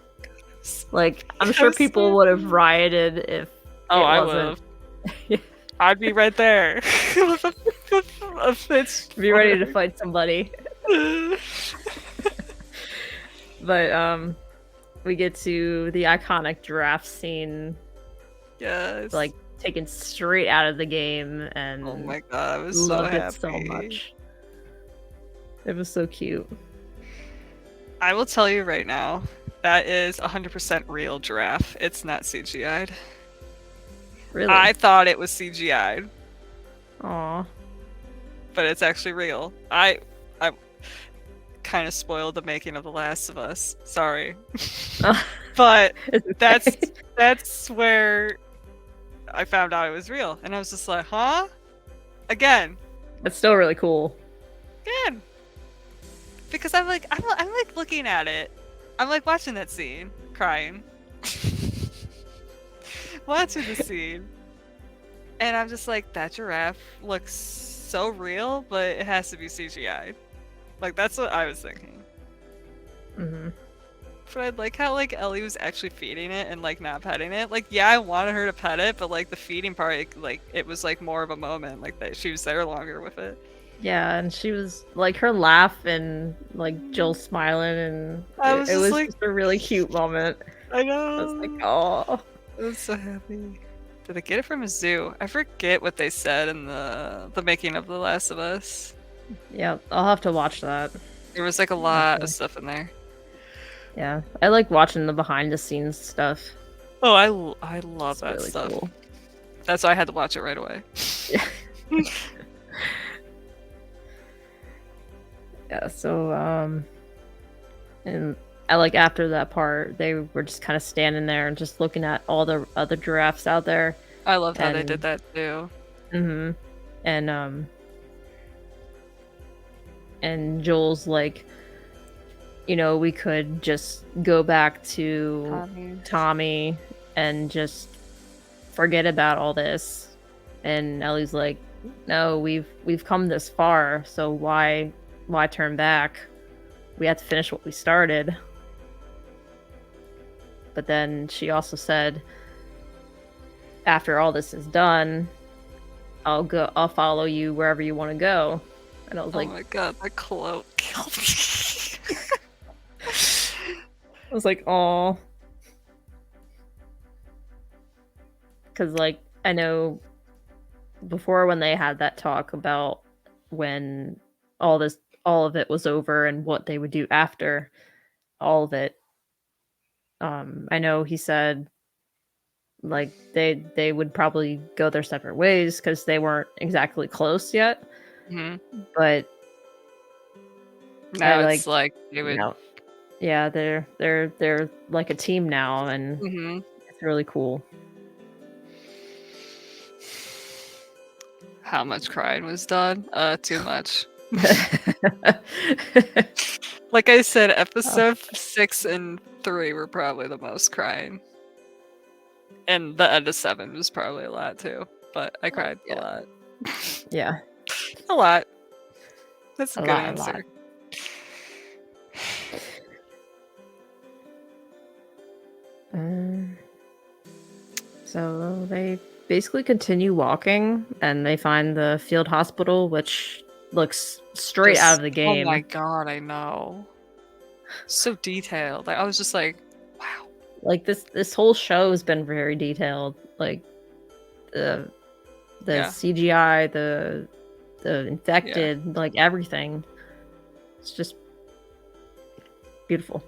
Like, I'm sure people would have rioted if. Oh, I would have. I'd be right there. Be ready to fight somebody. But we get to the iconic giraffe scene. Yes. Like taken straight out of the game, and oh my god, I was so happy. It so much. It was so cute. I will tell you right now, that is 100% real giraffe. It's not CGI'd. Really? I thought it was CGI'd. Aw. But it's actually real. I kind of spoiled the making of The Last of Us. Sorry. But that's where I found out it was real. And I was just like, huh? Again. That's still really cool. Again. Because I'm like looking at it. I'm like watching that scene, crying. Watching the scene. And I'm just like, that giraffe looks so real, but it has to be CGI. Like, that's what I was thinking. But I like how, like, Ellie was actually feeding it and, like, not petting it. Like, yeah, I wanted her to pet it, but, like, the feeding part, like, it was, like, more of a moment. Like, that she was there longer with it. Yeah, and she was, like, her laugh and, like, Joel smiling, and it was like, just a really cute moment. I know. I was like, oh. I was so happy. Did they get it from a zoo? I forget what they said in the making of The Last of Us. Yeah, I'll have to watch that. There was like a lot of stuff in there. Yeah, I like watching the behind the scenes stuff. Oh, I love that really stuff. Cool. That's why I had to watch it right away. Yeah. Yeah, so and I like after that part, they were just kind of standing there and just looking at all the other giraffes out there. I love how they did that too. And Joel's like, you know, we could just go back to Tommy and just forget about all this. And Ellie's like, no, we've come this far, so why why turn back? We have to finish what we started. But then she also said, after all this is done, I'll follow you wherever you want to go. And I was like, oh my god, the cloak killed me. I was like, oh. Because, like, I know before when they had that talk about when all of it was over and what they would do after all of it, I know he said, like, they would probably go their separate ways because they weren't exactly close yet. But now it's like they would. Yeah, they're like a team now, and it's really cool. How much crying was done? Too much. Like I said, episode 6 and 3 were probably the most crying. And the end of 7 was probably a lot too. But I cried a lot. Yeah. A lot. That's a good answer. So they basically continue walking, and they find the field hospital, which looks straight out of the game. Oh my god, I know. So detailed. I was just like, wow. Like this whole show has been very detailed. Like the CGI, the infected, like everything. It's just beautiful.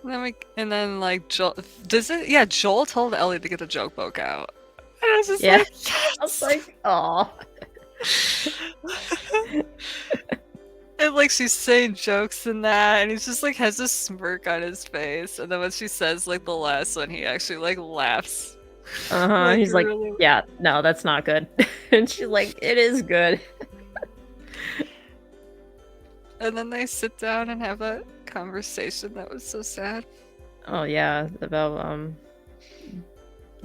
And then like Joel Joel told Ellie to get the joke book out. And I was just like, yes! I was like, oh. And like she's saying jokes and that, and he's just like has this smirk on his face, and then when she says like the last one, he actually like laughs. Like, he's like, yeah, no, that's not good. And she's like, it is good. And then they sit down and have that conversation that was so sad. Oh yeah, about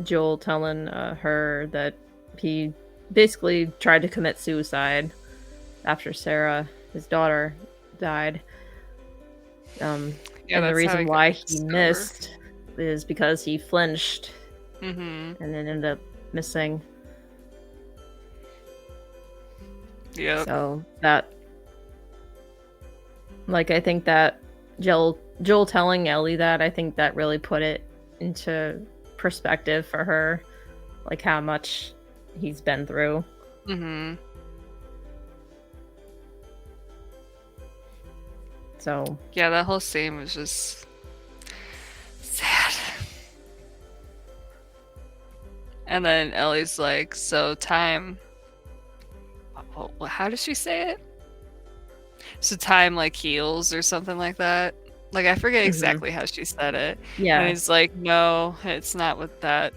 Joel telling her that he basically tried to commit suicide after Sarah, his daughter, died. And the reason why he missed is because he flinched and then ended up missing. Yeah. So that, like, I think that Joel telling Ellie that, I think that really put it into perspective for her, like how much he's been through. So yeah, that whole scene was just sad. And then Ellie's like, so time, how does she say it? So time like heals or something like that. Like I forget exactly how she said it. Yeah. And he's like, no, it's not what that.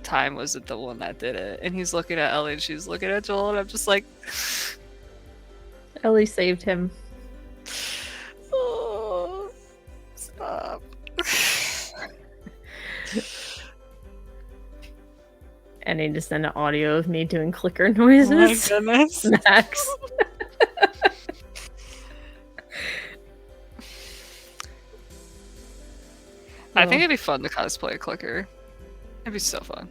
Time wasn't the one that did it. And he's looking at Ellie and she's looking at Joel, and I'm just like, Ellie saved him. Oh, stop. I need to send an audio of me doing clicker noises. Oh my goodness. Max. I think it'd be fun to cosplay a clicker. It'd be so fun.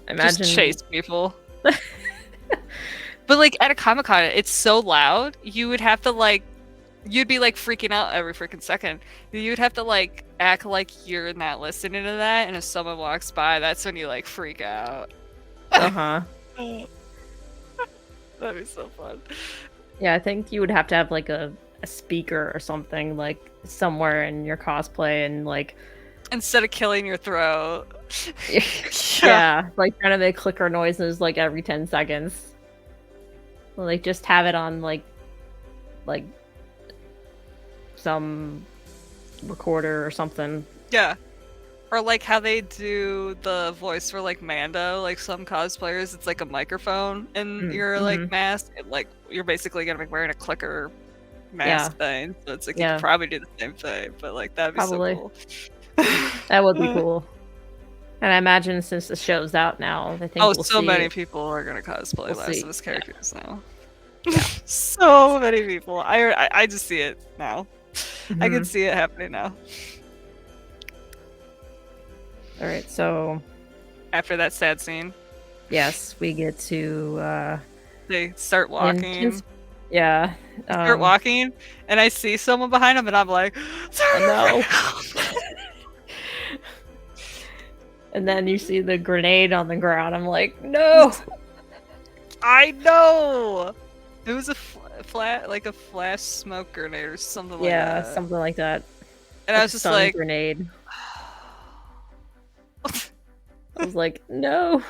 Imagine just chase people. But like at a Comic-Con, it's so loud, you would have to like, you'd be like freaking out every freaking second. You'd have to like act like you're not listening to that, and if someone walks by, that's when you like freak out. That'd be so fun. Yeah, I think you would have to have like a speaker or something like somewhere in your cosplay, and like instead of killing your throat. Yeah, like trying to make clicker noises like every 10 seconds. Like just have it on like some recorder or something. Yeah. Or like how they do the voice for like Mando, like some cosplayers, it's like a microphone in your like mask. And, like you're basically gonna be wearing a clicker mask thing. So it's like you could probably do the same thing, but like that'd be so cool. That would be cool. And I imagine since the show's out now, I think so many people are gonna cosplay Last of Us characters now. Yeah. So many people. I just see it now. I can Mhm. see it happening now. All right, so After that sad scene, yes, we get to they start walking. Yeah. Start walking, and I see someone behind them, and I'm like, I know. "Turn around." And then you see the grenade on the ground. I'm like, no. I know. It was a like a flash smoke grenade or something like Yeah, that. something like that. And I Like was a just stun like, grenade. I was like, no.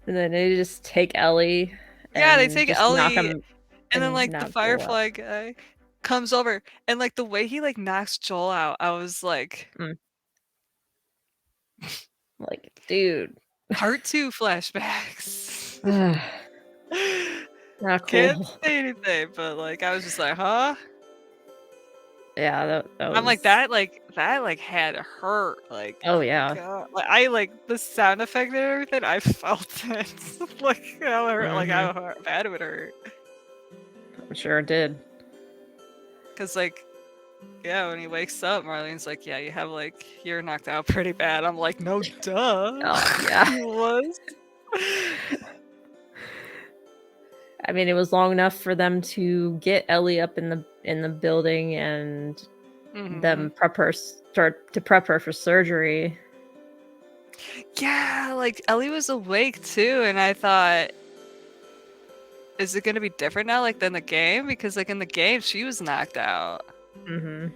And then they just take Ellie yeah, they and take just knock Ellie, him and then and like the knock Joel out. Firefly guy comes over, and like the way he like knocks Joel out, I was like, Like, dude. part 2 flashbacks. Not Can't cool. say anything, but like I was just like, huh? Yeah, that I'm like, was. that had to hurt, like, Oh yeah. God. Like, I like the sound effect and everything, I felt it. Like, how hurt, like, Mhm. how bad it would hurt. I'm sure it did. 'Cause, like, yeah, when he wakes up, Marlene's like, "Yeah, you have, like you're knocked out pretty bad." I'm like, "No, duh." Oh yeah. He was. I mean, it was long enough for them to get Ellie up in the building and them start to prep her for surgery. Yeah, like, Ellie was awake too, and I thought, "Is it gonna be different now, like, than the game?" Because, like, in the game, she was knocked out. Mhm.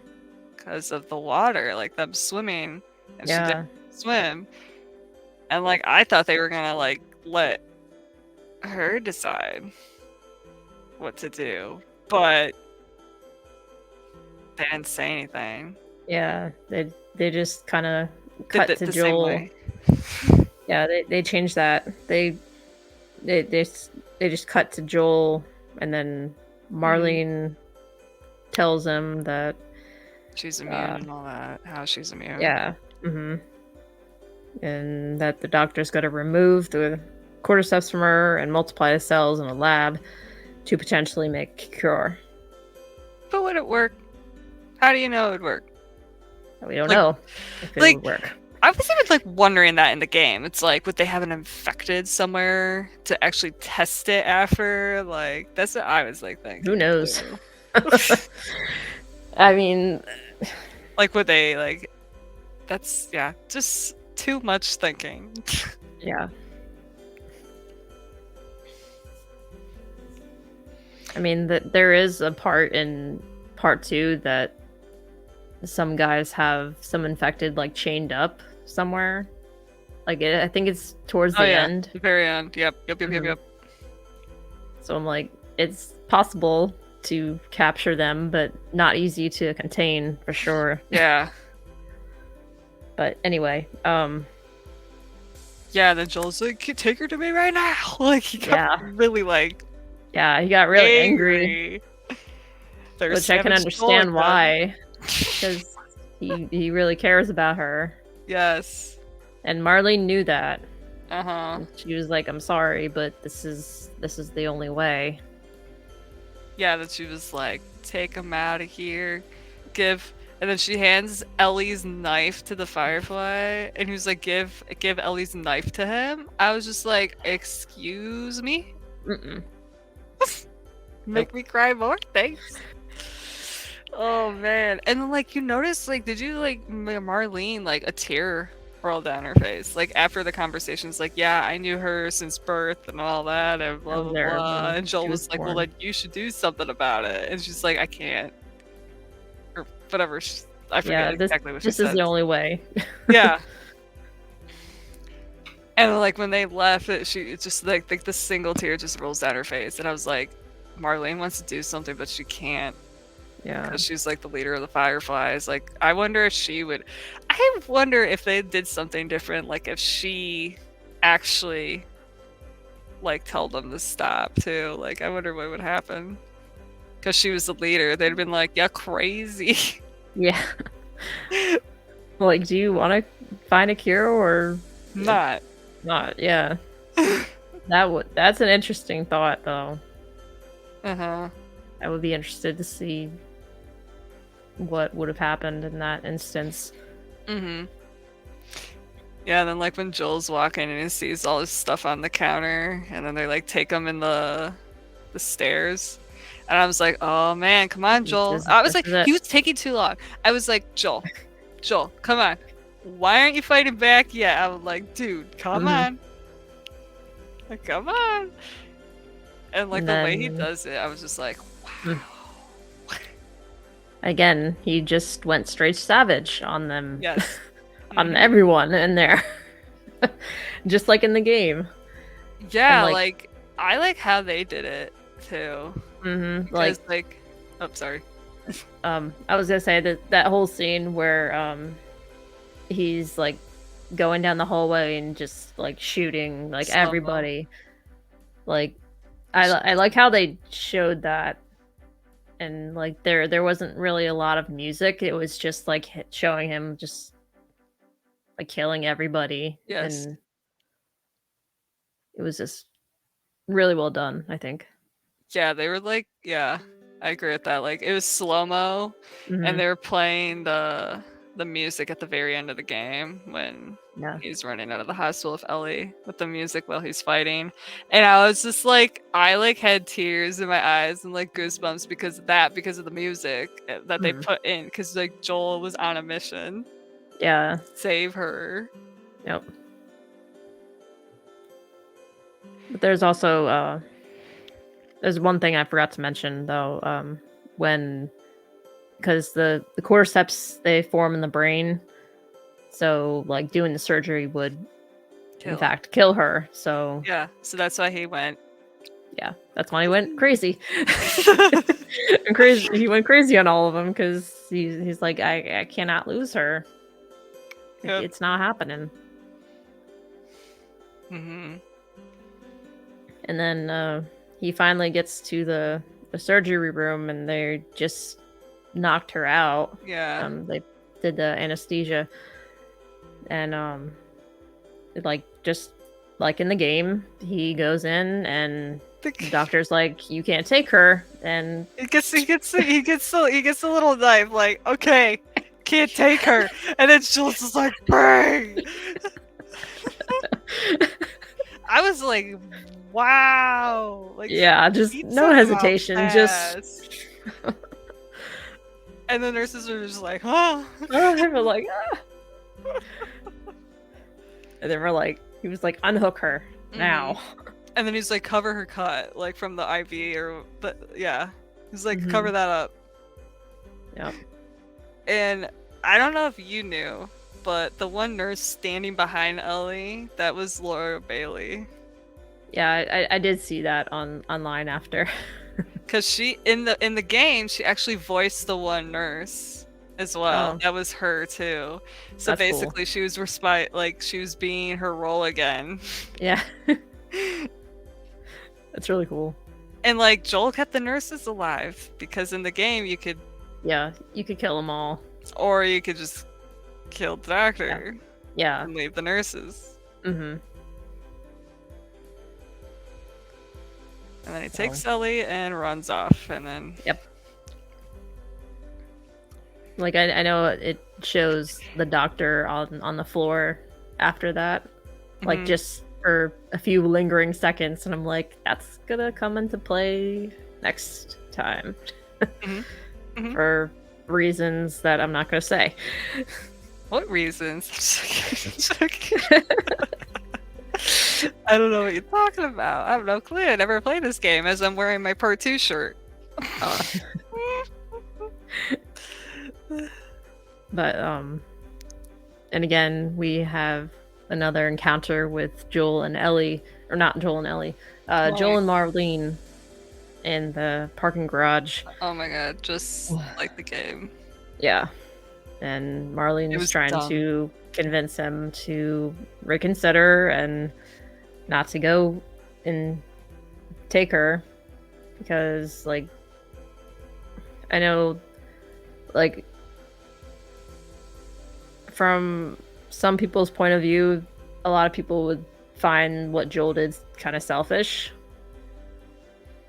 Because of the water, like them swimming, and she didn't Yeah. swim. And like I thought they were gonna like let her decide what to do, but they didn't say anything. Yeah, they just kind of Did cut it to the same Joel. way. Yeah, they changed that. They they just cut to Joel, and then Marlene tells him that She's immune and all that. How she's immune. yeah, and that the doctor's got to remove the cordyceps from her and multiply the cells in a lab to potentially make a cure. But would it work? How do you know it would work? We don't Like- know if it would work. I was even like wondering that in the game. It's like, would they have an infected somewhere to actually test it after? Like, that's what I was like thinking. Who knows? I mean, like, would they like? That's just too much thinking. Yeah. I mean, there is a part in part 2 that some guys have some infected like chained up somewhere. Like I think it's towards the end. The very end. Yep. So I'm like, it's possible to capture them, but not easy to contain for sure. Yeah. But anyway, yeah, then Joel's like, take her to me right now. Like he got really like he got really angry. Which I can understand why. Because he really cares about her. Yes. And Marlene knew that. Uh-huh. She was like, I'm sorry, but this is the only way. Yeah, that she was like, take him out of here. And then she hands Ellie's knife to the Firefly, and he was like, give Ellie's knife to him. I was just like, excuse me? Make me cry more? Thanks. Oh man. And then like you notice, like, did you like Marlene, like a tear rolled down her face? Like after the conversation's like, yeah, I knew her since birth and all that and blah blah blah. And Joel was like, well then you should do something about it. And she's like, I can't. Or whatever. I forget exactly what she said. This is the only way. Yeah. And like when they left, it's just like the single tear just rolls down her face, and I was like, Marlene wants to do something, but she can't. Yeah. Because she's like the leader of the Fireflies. Like, I wonder if she would. I wonder if they did something different. Like, if she actually like told them to stop too. Like, I wonder what would happen. Because she was the leader, they'd have been like, "Yeah, crazy." Yeah. Like, do you want to find a cure or not? Not, yeah. That's an interesting thought, though. Uh-huh. I would be interested to see what would have happened in that instance. Mm-hmm. Yeah, then like when Joel's walking and he sees all this stuff on the counter, and then they like take him in the stairs, and I was like, oh man, come on, Joel. I was like, he was taking too long. I was like, Joel, come on. Why aren't you fighting back yet? I was like, dude, come on. Like, come on. And like the way he does it, I was just like, wow. Again, he just went straight savage on them. Yes. On everyone in there. Just like in the game. Yeah, like I like how they did it too. Because, oh, sorry. I was gonna say that whole scene where he's like going down the hallway and just like shooting like everybody. Like I like how they showed that, and like there wasn't really a lot of music. It was just like showing him just like killing everybody. Yes. And it was just really well done, I think. Yeah, they were like, yeah, I agree with that. Like it was slow-mo, and they were playing the music at the very end of the game when he's running out of the hospital with Ellie with the music while he's fighting. And I was just like, I like had tears in my eyes and like goosebumps because of the music that they put in, because like Joel was on a mission. Yeah. Save her. Yep. But there's also there's one thing I forgot to mention though, because the cordyceps, they form in the brain, so like doing the surgery would in fact kill her. So yeah, so that's why he went. Yeah, that's why he went crazy. He went crazy on all of them because he's like, I cannot lose her. Yep. It's not happening. And then he finally gets to the surgery room, and they just knocked her out. Yeah. They did the anesthesia, and like just like in the game, he goes in and the doctor's like, you can't take her, and he gets a little knife, like, okay, can't take her, and then Jules is like, bang. I was like, wow, like, yeah, just no hesitation, just. And the nurses are just like, oh. They were like, ah. And then we're like, he was like, unhook her now. And then he's like, cover her cut, like from the IV he's like, cover that up. Yep. And I don't know if you knew, but the one nurse standing behind Ellie, that was Laura Bailey. Yeah, I did see that online after. Because she in the game, she actually voiced the one nurse as well. That was her too. So that's basically cool. She was she was being her role again. Yeah. That's really cool. And like Joel kept the nurses alive, because in the game you could kill them all, or you could just kill the doctor. Yeah. And leave the nurses. And then he takes Ellie and runs off, and then like I know it shows the doctor on the floor after that, like just for a few lingering seconds, and I'm like, that's gonna come into play next time. For reasons that I'm not gonna say. What reasons? I don't know what you're talking about. I have no clue. I never played this game, as I'm wearing my Part 2 shirt. But and again, we have another encounter with Joel and Ellie, or not Joel and Ellie, Joel and Marlene in the parking garage. Oh my god, just like the game. Yeah. And Marlene is trying to convince him to reconsider and not to go and take her, because like I know like from some people's point of view, a lot of people would find what Joel did kind of selfish,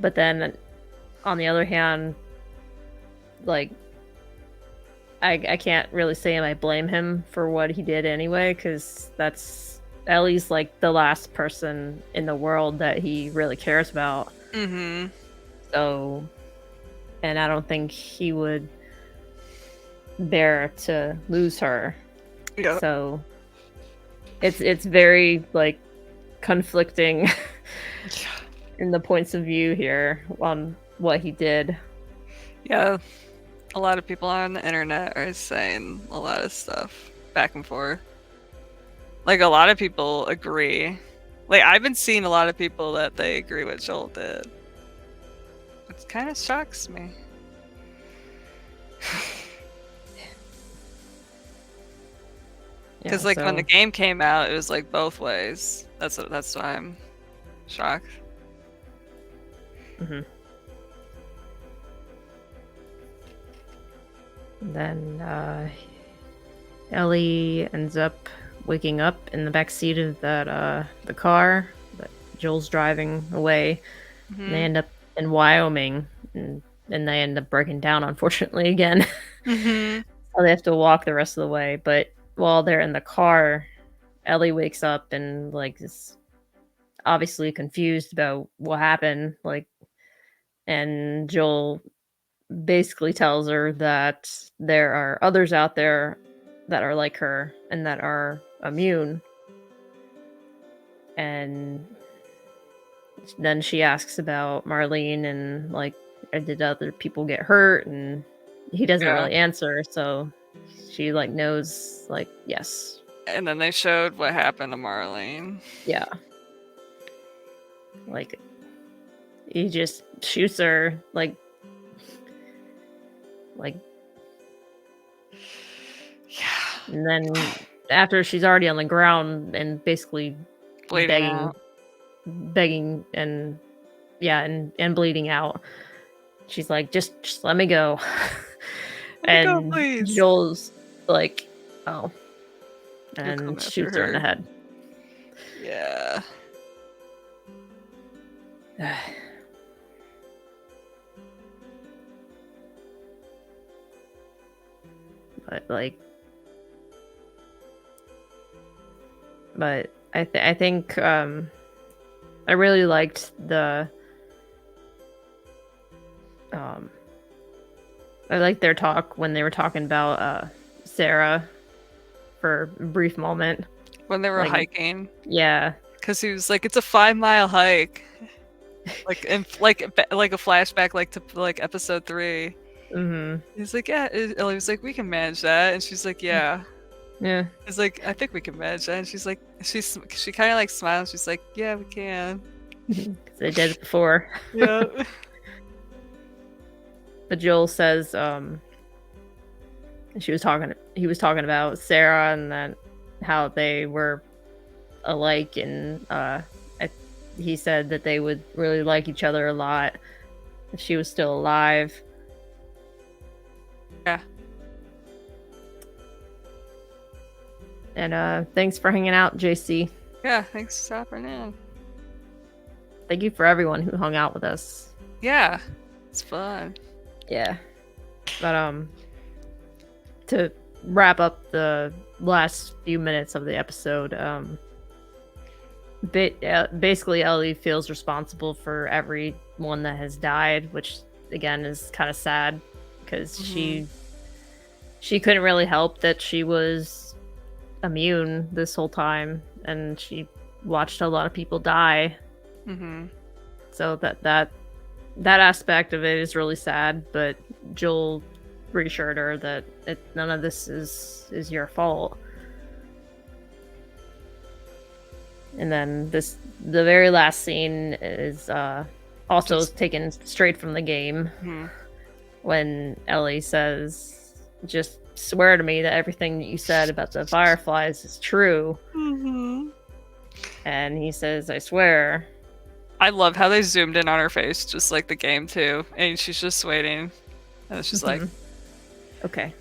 but then on the other hand, like, I can't really say I blame him for what he did anyway, because that's Ellie's like the last person in the world that he really cares about. Mm-hmm. So, and I don't think he would bear to lose her. Yeah. So it's very like conflicting in the points of view here on what he did. Yeah. A lot of people on the internet are saying a lot of stuff back and forth. Like, a lot of people agree. Like, I've been seeing a lot of people that they agree with Joel did. It kind of shocks me. Because, like, when the game came out, it was, like, both ways. That's why I'm shocked. Mm-hmm. Then Ellie ends up waking up in the back seat of that the car that Joel's driving away. Mm-hmm. And they end up in Wyoming, and they end up breaking down, unfortunately, again. Mm-hmm. So they have to walk the rest of the way. But while they're in the car, Ellie wakes up and like is obviously confused about what happened. Like, and Joel basically tells her that there are others out there that are like her and that are immune. And then she asks about Marlene and like, did other people get hurt? And he doesn't really answer, so she like knows like yes. And then they showed what happened to Marlene. Yeah. Like, he just shoots her like yeah. And then after she's already on the ground and basically begging and bleeding out, she's like, just let me go. And go, Joel's like, oh, and shoots her in the head. Yeah. But I think I really liked the I liked their talk when they were talking about Sarah for a brief moment when they were hiking. Yeah, because he was like, it's a 5-mile hike, like in like a flashback like to like episode 3. Mm-hmm. He's like, yeah. Ellie was like, we can manage that, and she's like, yeah. He's like, I think we can manage that, and she's like, she kind of like smiles. She's like, yeah, we can. They did it before. Yeah. But Joel says, he was talking about Sarah and then how they were alike, and he said that they would really like each other a lot if she was still alive. Yeah. And thanks for hanging out, JC. Yeah, thanks for stopping in. Thank you for everyone who hung out with us. Yeah, it's fun. Yeah. But to wrap up the last few minutes of the episode, basically Ellie feels responsible for everyone that has died, which again is kind of sad because she couldn't really help that she was immune this whole time, and she watched a lot of people die. So that aspect of it is really sad, but Joel reassured her that none of this is your fault. And then the very last scene is also taken straight from the game, when Ellie says, just swear to me that everything that you said about the Fireflies is true. And he says, I swear. I love how they zoomed in on her face, just like the game too, and she's just waiting, and it's just like, okay,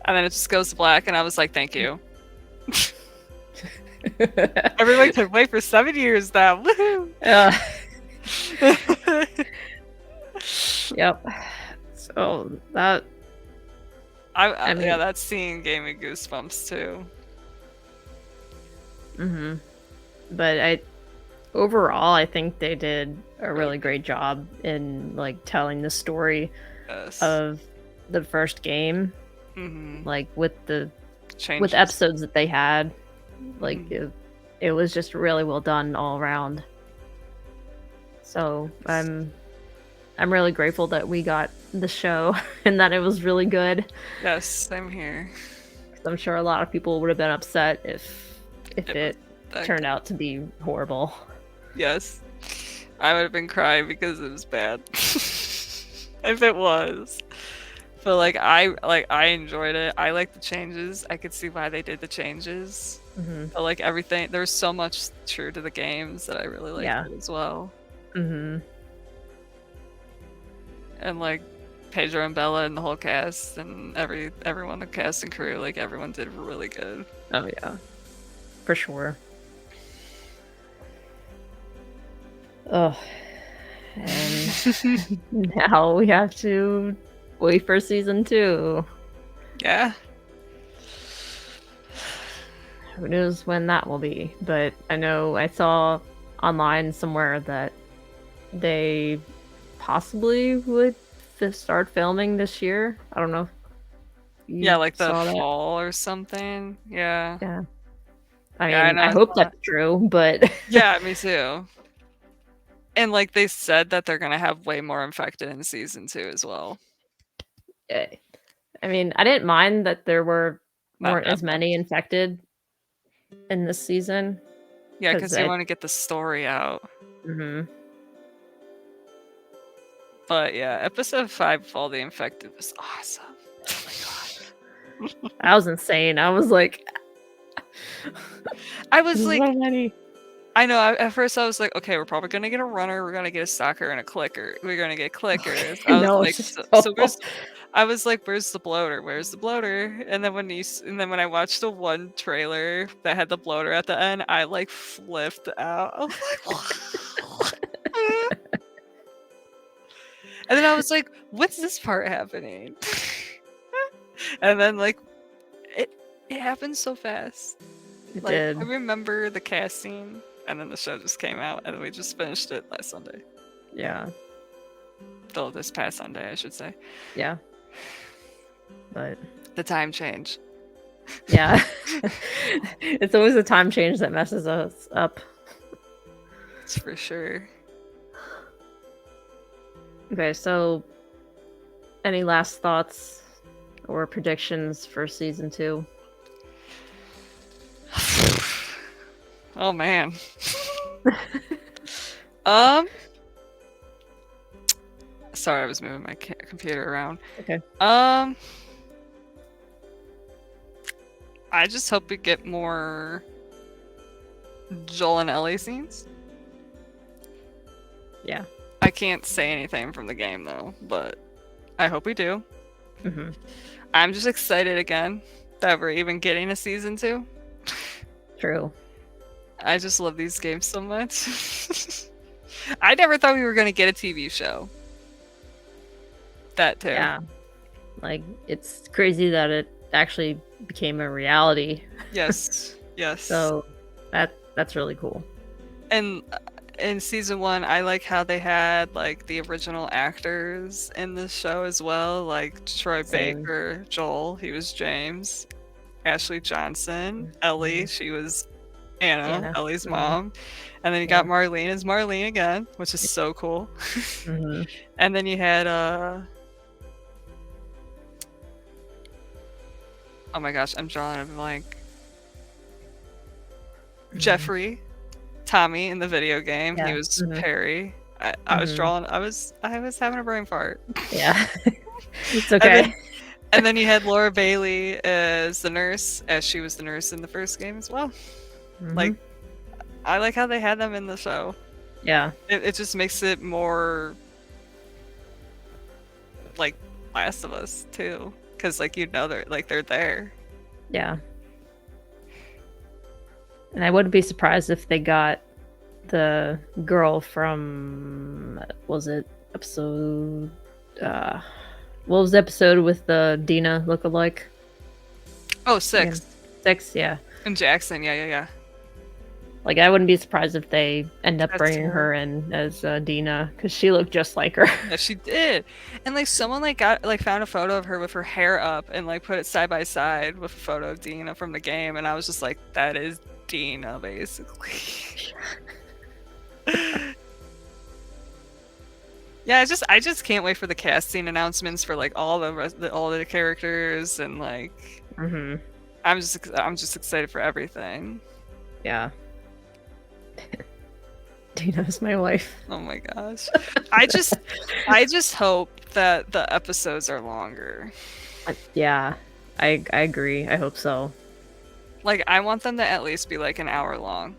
and then it just goes to black, and I was like, thank you. Everyone could wait for 7 years now. Woohoo! Yep. So that I mean, yeah, that scene gave me goosebumps too. But overall, I think they did a really great job in like telling the story of the first game, like with the episodes that they had. Like it was just really well done all around. So I'm really grateful that we got the show and that it was really good. Yes, same here. I'm sure a lot of people would have been upset if it turned out to be horrible. Yes. I would have been crying because it was bad. If it was. But like I enjoyed it. I like the changes. I could see why they did the changes. But like everything, there's so much true to the games that I really liked it as well. And like Pedro and Bella and the whole cast and everyone, the cast and crew, like everyone did really good. Oh yeah, for sure. Oh, and now we have to wait for season 2. Yeah. Who knows when that will be? But I know I saw online somewhere that they possibly would start filming this year. I don't know. Yeah, like the fall or something. Yeah. Yeah. I mean, I hope that's true, but yeah, me too. And like they said that they're gonna have way more infected in season 2 as well. I mean, I didn't mind that there weren't as many infected in this season. Yeah, because they want to get the story out. But yeah, episode 5, Fall the Infected was awesome. Oh my god. That was insane. I was like so many. I know, at first I was like, okay, we're probably gonna get a runner, we're gonna get a stalker and a clicker. We're gonna get clickers. I was like, where's the bloater? Where's the bloater? And then when I watched the one trailer that had the bloater at the end, I like flipped out. I was like, and then I was like, what's this part happening? And then like it happened so fast. It did. I remember the casting, and then the show just came out, and we just finished it last Sunday. Yeah. Though this past Sunday, I should say. Yeah. But the time change. Yeah. It's always the time change that messes us up. It's for sure. Okay, so any last thoughts or predictions for season 2? Oh man. Sorry, I was moving my computer around. Okay. I just hope we get more Joel and Ellie scenes. Yeah. I can't say anything from the game though, but I hope we do. I'm just excited again that we're even getting a season 2. True. I just love these games so much. I never thought we were going to get a TV show. That too. Yeah. Like, it's crazy that it actually became a reality. Yes. Yes. So that's really cool. And in season 1, I like how they had like the original actors in the show as well, like Troy Baker, Joel, he was James, Ashley Johnson, Ellie, she was Anna, Ellie's mom, and then you got Marlene as Marlene again, which is so cool. And then you had oh my gosh, I'm drawing a blank. Jeffrey, Tommy in the video game, he was Perry. I was drawing. I was having a brain fart. Yeah, it's okay. And then you had Laura Bailey as the nurse, as she was the nurse in the first game as well. Like, I like how they had them in the show. Yeah, it just makes it more like Last of Us too, because like they're there. Yeah. And I wouldn't be surprised if they got the girl from, was it episode what was the episode with the Dina lookalike? Oh, 6. 6, yeah. And Jackson, yeah. Like, I wouldn't be surprised if they end up bringing her in as Dina, because she looked just like her. Yeah, she did. And like someone found a photo of her with her hair up and like put it side by side with a photo of Dina from the game, and I was just like, that is Dina, basically. Yeah, I just can't wait for the casting announcements for like all the characters, and like I'm just excited for everything. Yeah. Dina's my wife. Oh my gosh. I just hope that the episodes are longer. Yeah. I agree. I hope so. Like, I want them to at least be like an hour long.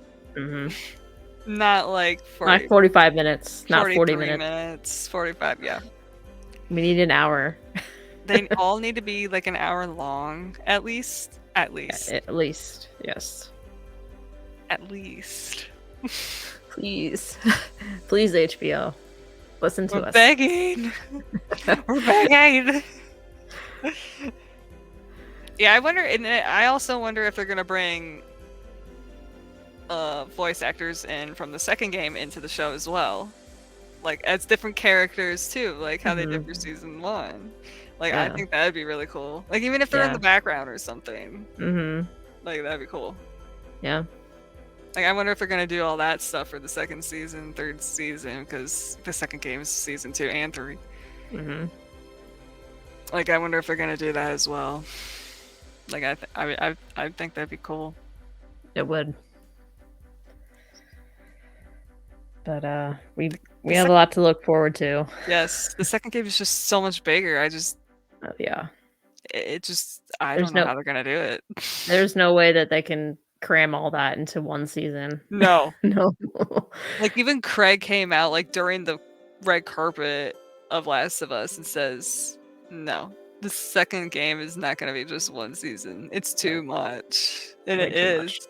Not like 45 minutes, not 40 minutes. 45, yeah. We need an hour. They all need to be like an hour long, at least. At least, yes. At least. Please. Please, HBO. Listen to us. Begging. We're begging. Yeah, I wonder, and I also wonder if they're gonna bring voice actors in from the second game into the show as well, like as different characters too, like how they did for season 1. Like, I think that'd be really cool. Like, even if they're in the background or something. Like, that'd be cool. Yeah. Like, I wonder if they're gonna do all that stuff for the second season, third season, because the second game is season 2 and 3. Like, I wonder if they're gonna do that as well. Like, I think that'd be cool. It would. But we have a lot to look forward to. Yes, the second game is just so much bigger. I just yeah. I don't know how they're gonna do it. There's no way that they can cram all that into one season. No. No. Like, even Craig came out like during the red carpet of Last of Us and says, no, the second game is not gonna be just one season. It's too much. And it is.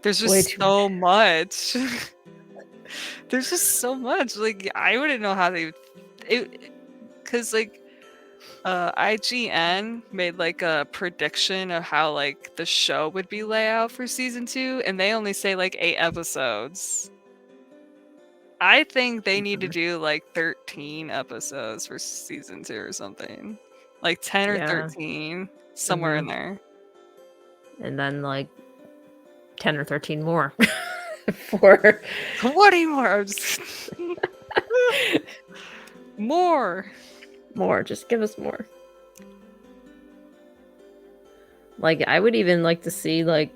There's just so much. There's just so much. Like, I wouldn't know how because like IGN made like a prediction of how like the show would be laid out for season 2, and they only say like 8 episodes. I think they need to do like 13 episodes for season 2 or something, like 10 or 13, somewhere in there, and then like 10 or 13 more for 20 more. More. Just give us more. Like, I would even like to see like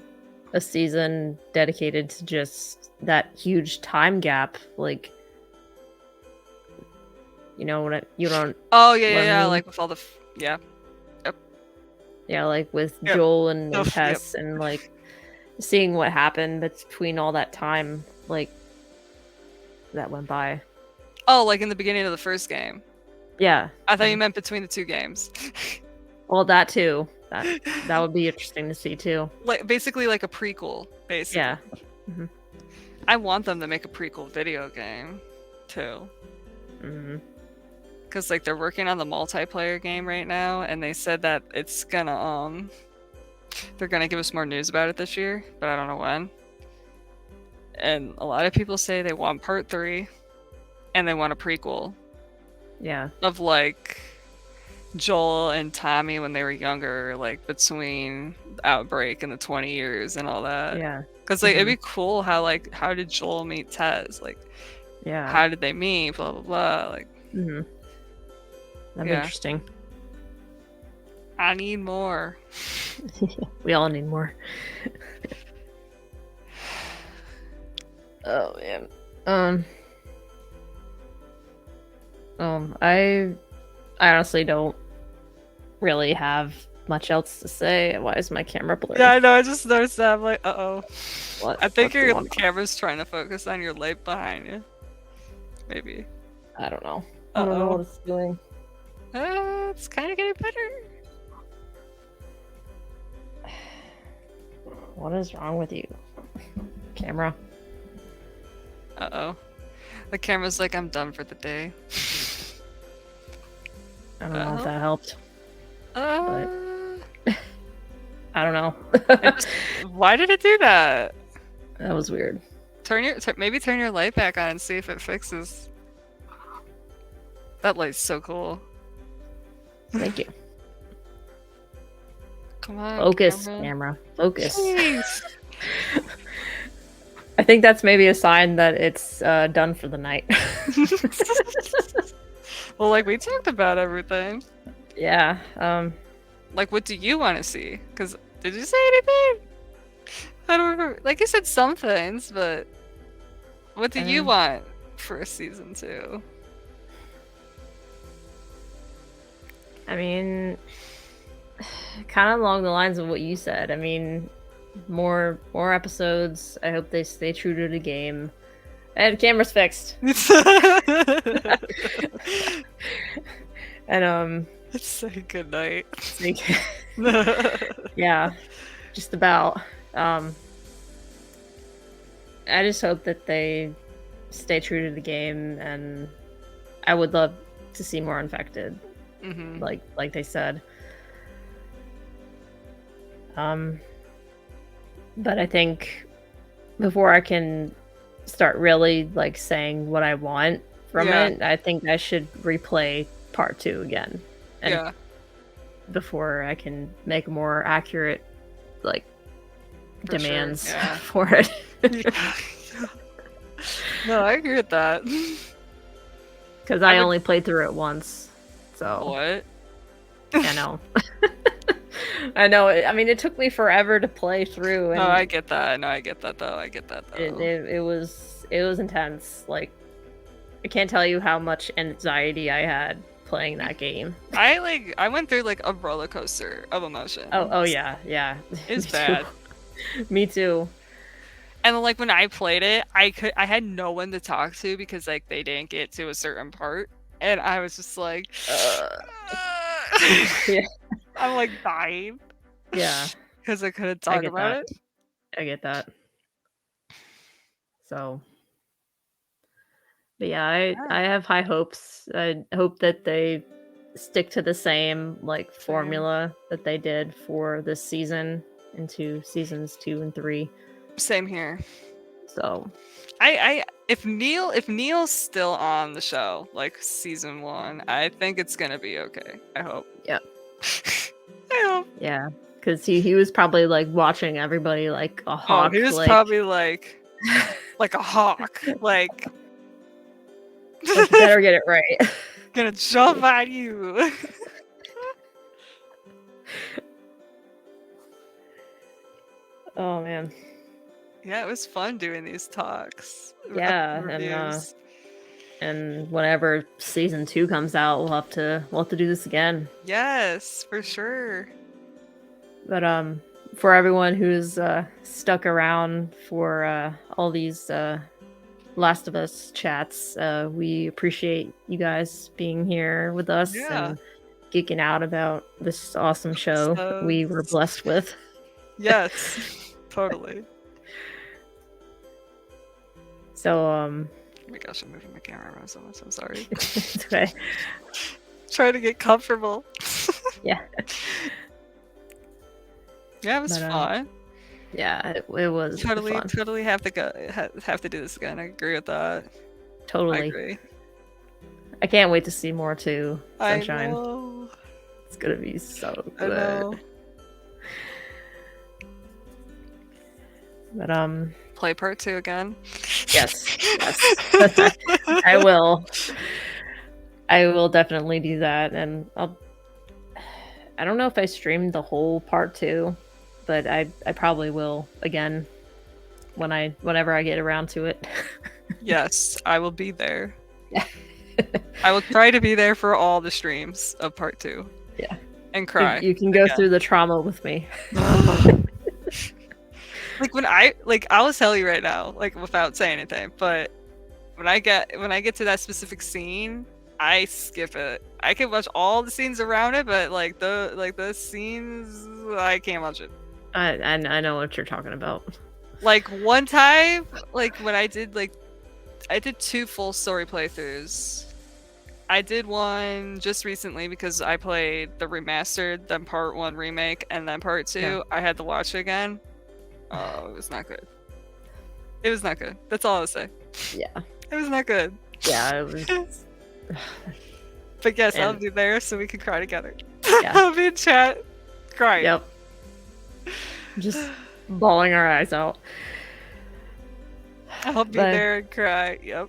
a season dedicated to just that huge time gap. Like, you know what you don't. Oh yeah, like with all the Yep. Yeah, like with Joel and Tess, and like seeing what happened between all that time, like that went by. Oh, like in the beginning of the first game. Yeah. I thought you meant between the 2 games. Well, that too. That would be interesting to see too. Like, basically like a prequel, basically. Yeah. I want them to make a prequel video game too. Because like they're working on the multiplayer game right now, and they said that it's gonna they're gonna give us more news about it this year, but I don't know when. And a lot of people say they want part 3, and they want a prequel. Yeah. Of like Joel and Tommy when they were younger, like between the Outbreak and the 20 years and all that. Yeah. Because like it'd be cool how did Joel meet Tess? Like, how did they meet? Blah blah blah. Like, that'd be interesting. I need more. We all need more. Oh man. I honestly don't really have much else to say. Why is my camera blurry? Yeah, I know. I just noticed that. I'm like, uh-oh. What? I think your camera's trying to focus on your light behind you. Maybe. I don't know. I don't know what it's doing. It's kind of getting better. What is wrong with you, camera? Uh-oh. The camera's like, I'm done for the day. I don't know if that helped. But I don't know. Why did it do that? That was weird. Maybe turn your light back on and see if it fixes. That light's so cool. Thank you. Come on, focus, camera. Focus. I think that's maybe a sign that it's done for the night. Well, like we talked about everything. Yeah. Like, what do you want to see? Because did you say anything? I don't remember. Like, you said some things, but what do you want for season 2? I mean, kind of along the lines of what you said. I mean, more episodes. I hope they stay true to the game. And camera's fixed. And let's say goodnight. Yeah, just about. I just hope that they stay true to the game, and I would love to see more infected. Like they said. But I think before I can start really like saying what I want from it, I think I should replay part 2 again. And before I can make more accurate like demands for it. No, I agree with that. Because I only played through it once. So what? I know. I know. I mean, it took me forever to play through. And I get that. No, I get that though. It was intense. Like, I can't tell you how much anxiety I had playing that game. I went through like a roller coaster of emotion. Oh yeah. It's bad. Me too. And like when I played it, I had no one to talk to because like they didn't get to a certain part, and I was just like, yeah. I'm like dying. Yeah. Because I couldn't talk about it. I get that. So, but yeah, I have high hopes. I hope that they stick to the same like formula that they did for this season into seasons 2 and 3. Same here. So, if Neil's still on the show, like season 1, I think it's gonna be okay. I hope. Yeah. I hope. Yeah, because he was probably like watching everybody like a hawk. Oh, he was probably like a hawk. Like better get it right. Gonna jump at you. Oh man. Yeah, it was fun doing these talks. Yeah, and whenever season 2 comes out, we'll have to do this again. Yes, for sure. But for everyone who's stuck around for all these Last of Us chats, we appreciate you guys being here with us and geeking out about this awesome show we were blessed with. Yes, totally. So, oh my gosh, I'm moving my camera around so much. I'm sorry. It's okay. Trying to get comfortable. Yeah. Yeah, it was fun. Yeah, it was totally fun. Totally have to do this again. I agree with that. Totally. I agree. I can't wait to see more too. Sunshine. I know. It's gonna be so good. I know. But play part 2 again. Yes. I will definitely do that, and I don't know if I streamed the whole part 2, but I probably will again whenever I get around to it. Yes, I will be there. Yeah. I will try to be there for all the streams of part 2. Yeah. And cry. You can go through the trauma with me. Like when I'll tell you right now, like without saying anything, but when I get to that specific scene, I skip it. I can watch all the scenes around it, but like the scenes, I can't watch it. I know what you're talking about. Like one time, like when I did 2 full story playthroughs, I did one just recently because I played the remastered, then part 1 remake, and then part 2. Yeah. I had to watch it again. Oh, it was not good. It was not good. That's all I'll say. Yeah. It was not good. Yeah, it was. But yes, I'll be there so we can cry together. Yeah. I'll be in chat crying. Yep. Just bawling our eyes out. I'll be there and cry. Yep.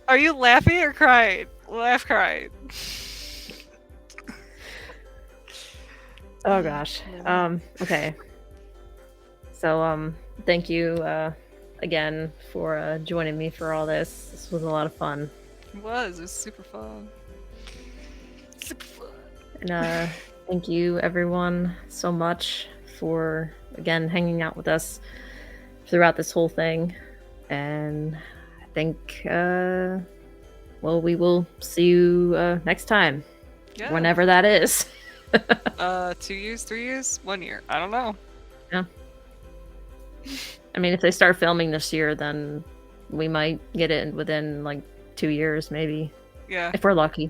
Are you laughing or crying? Laugh, crying. Oh gosh. Okay. So thank you again for joining me for all this. This was a lot of fun. It was super fun. Super fun. And thank you everyone so much for again hanging out with us throughout this whole thing. And I think well, we will see you next time. Yeah. Whenever that is. 2 years, 3 years, 1 year. I don't know. Yeah. I mean, if they start filming this year, then we might get it within like 2 years, maybe. Yeah. If we're lucky.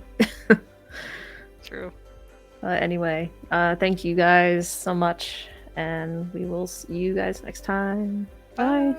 True. Anyway, thank you guys so much, and we will see you guys next time. Bye.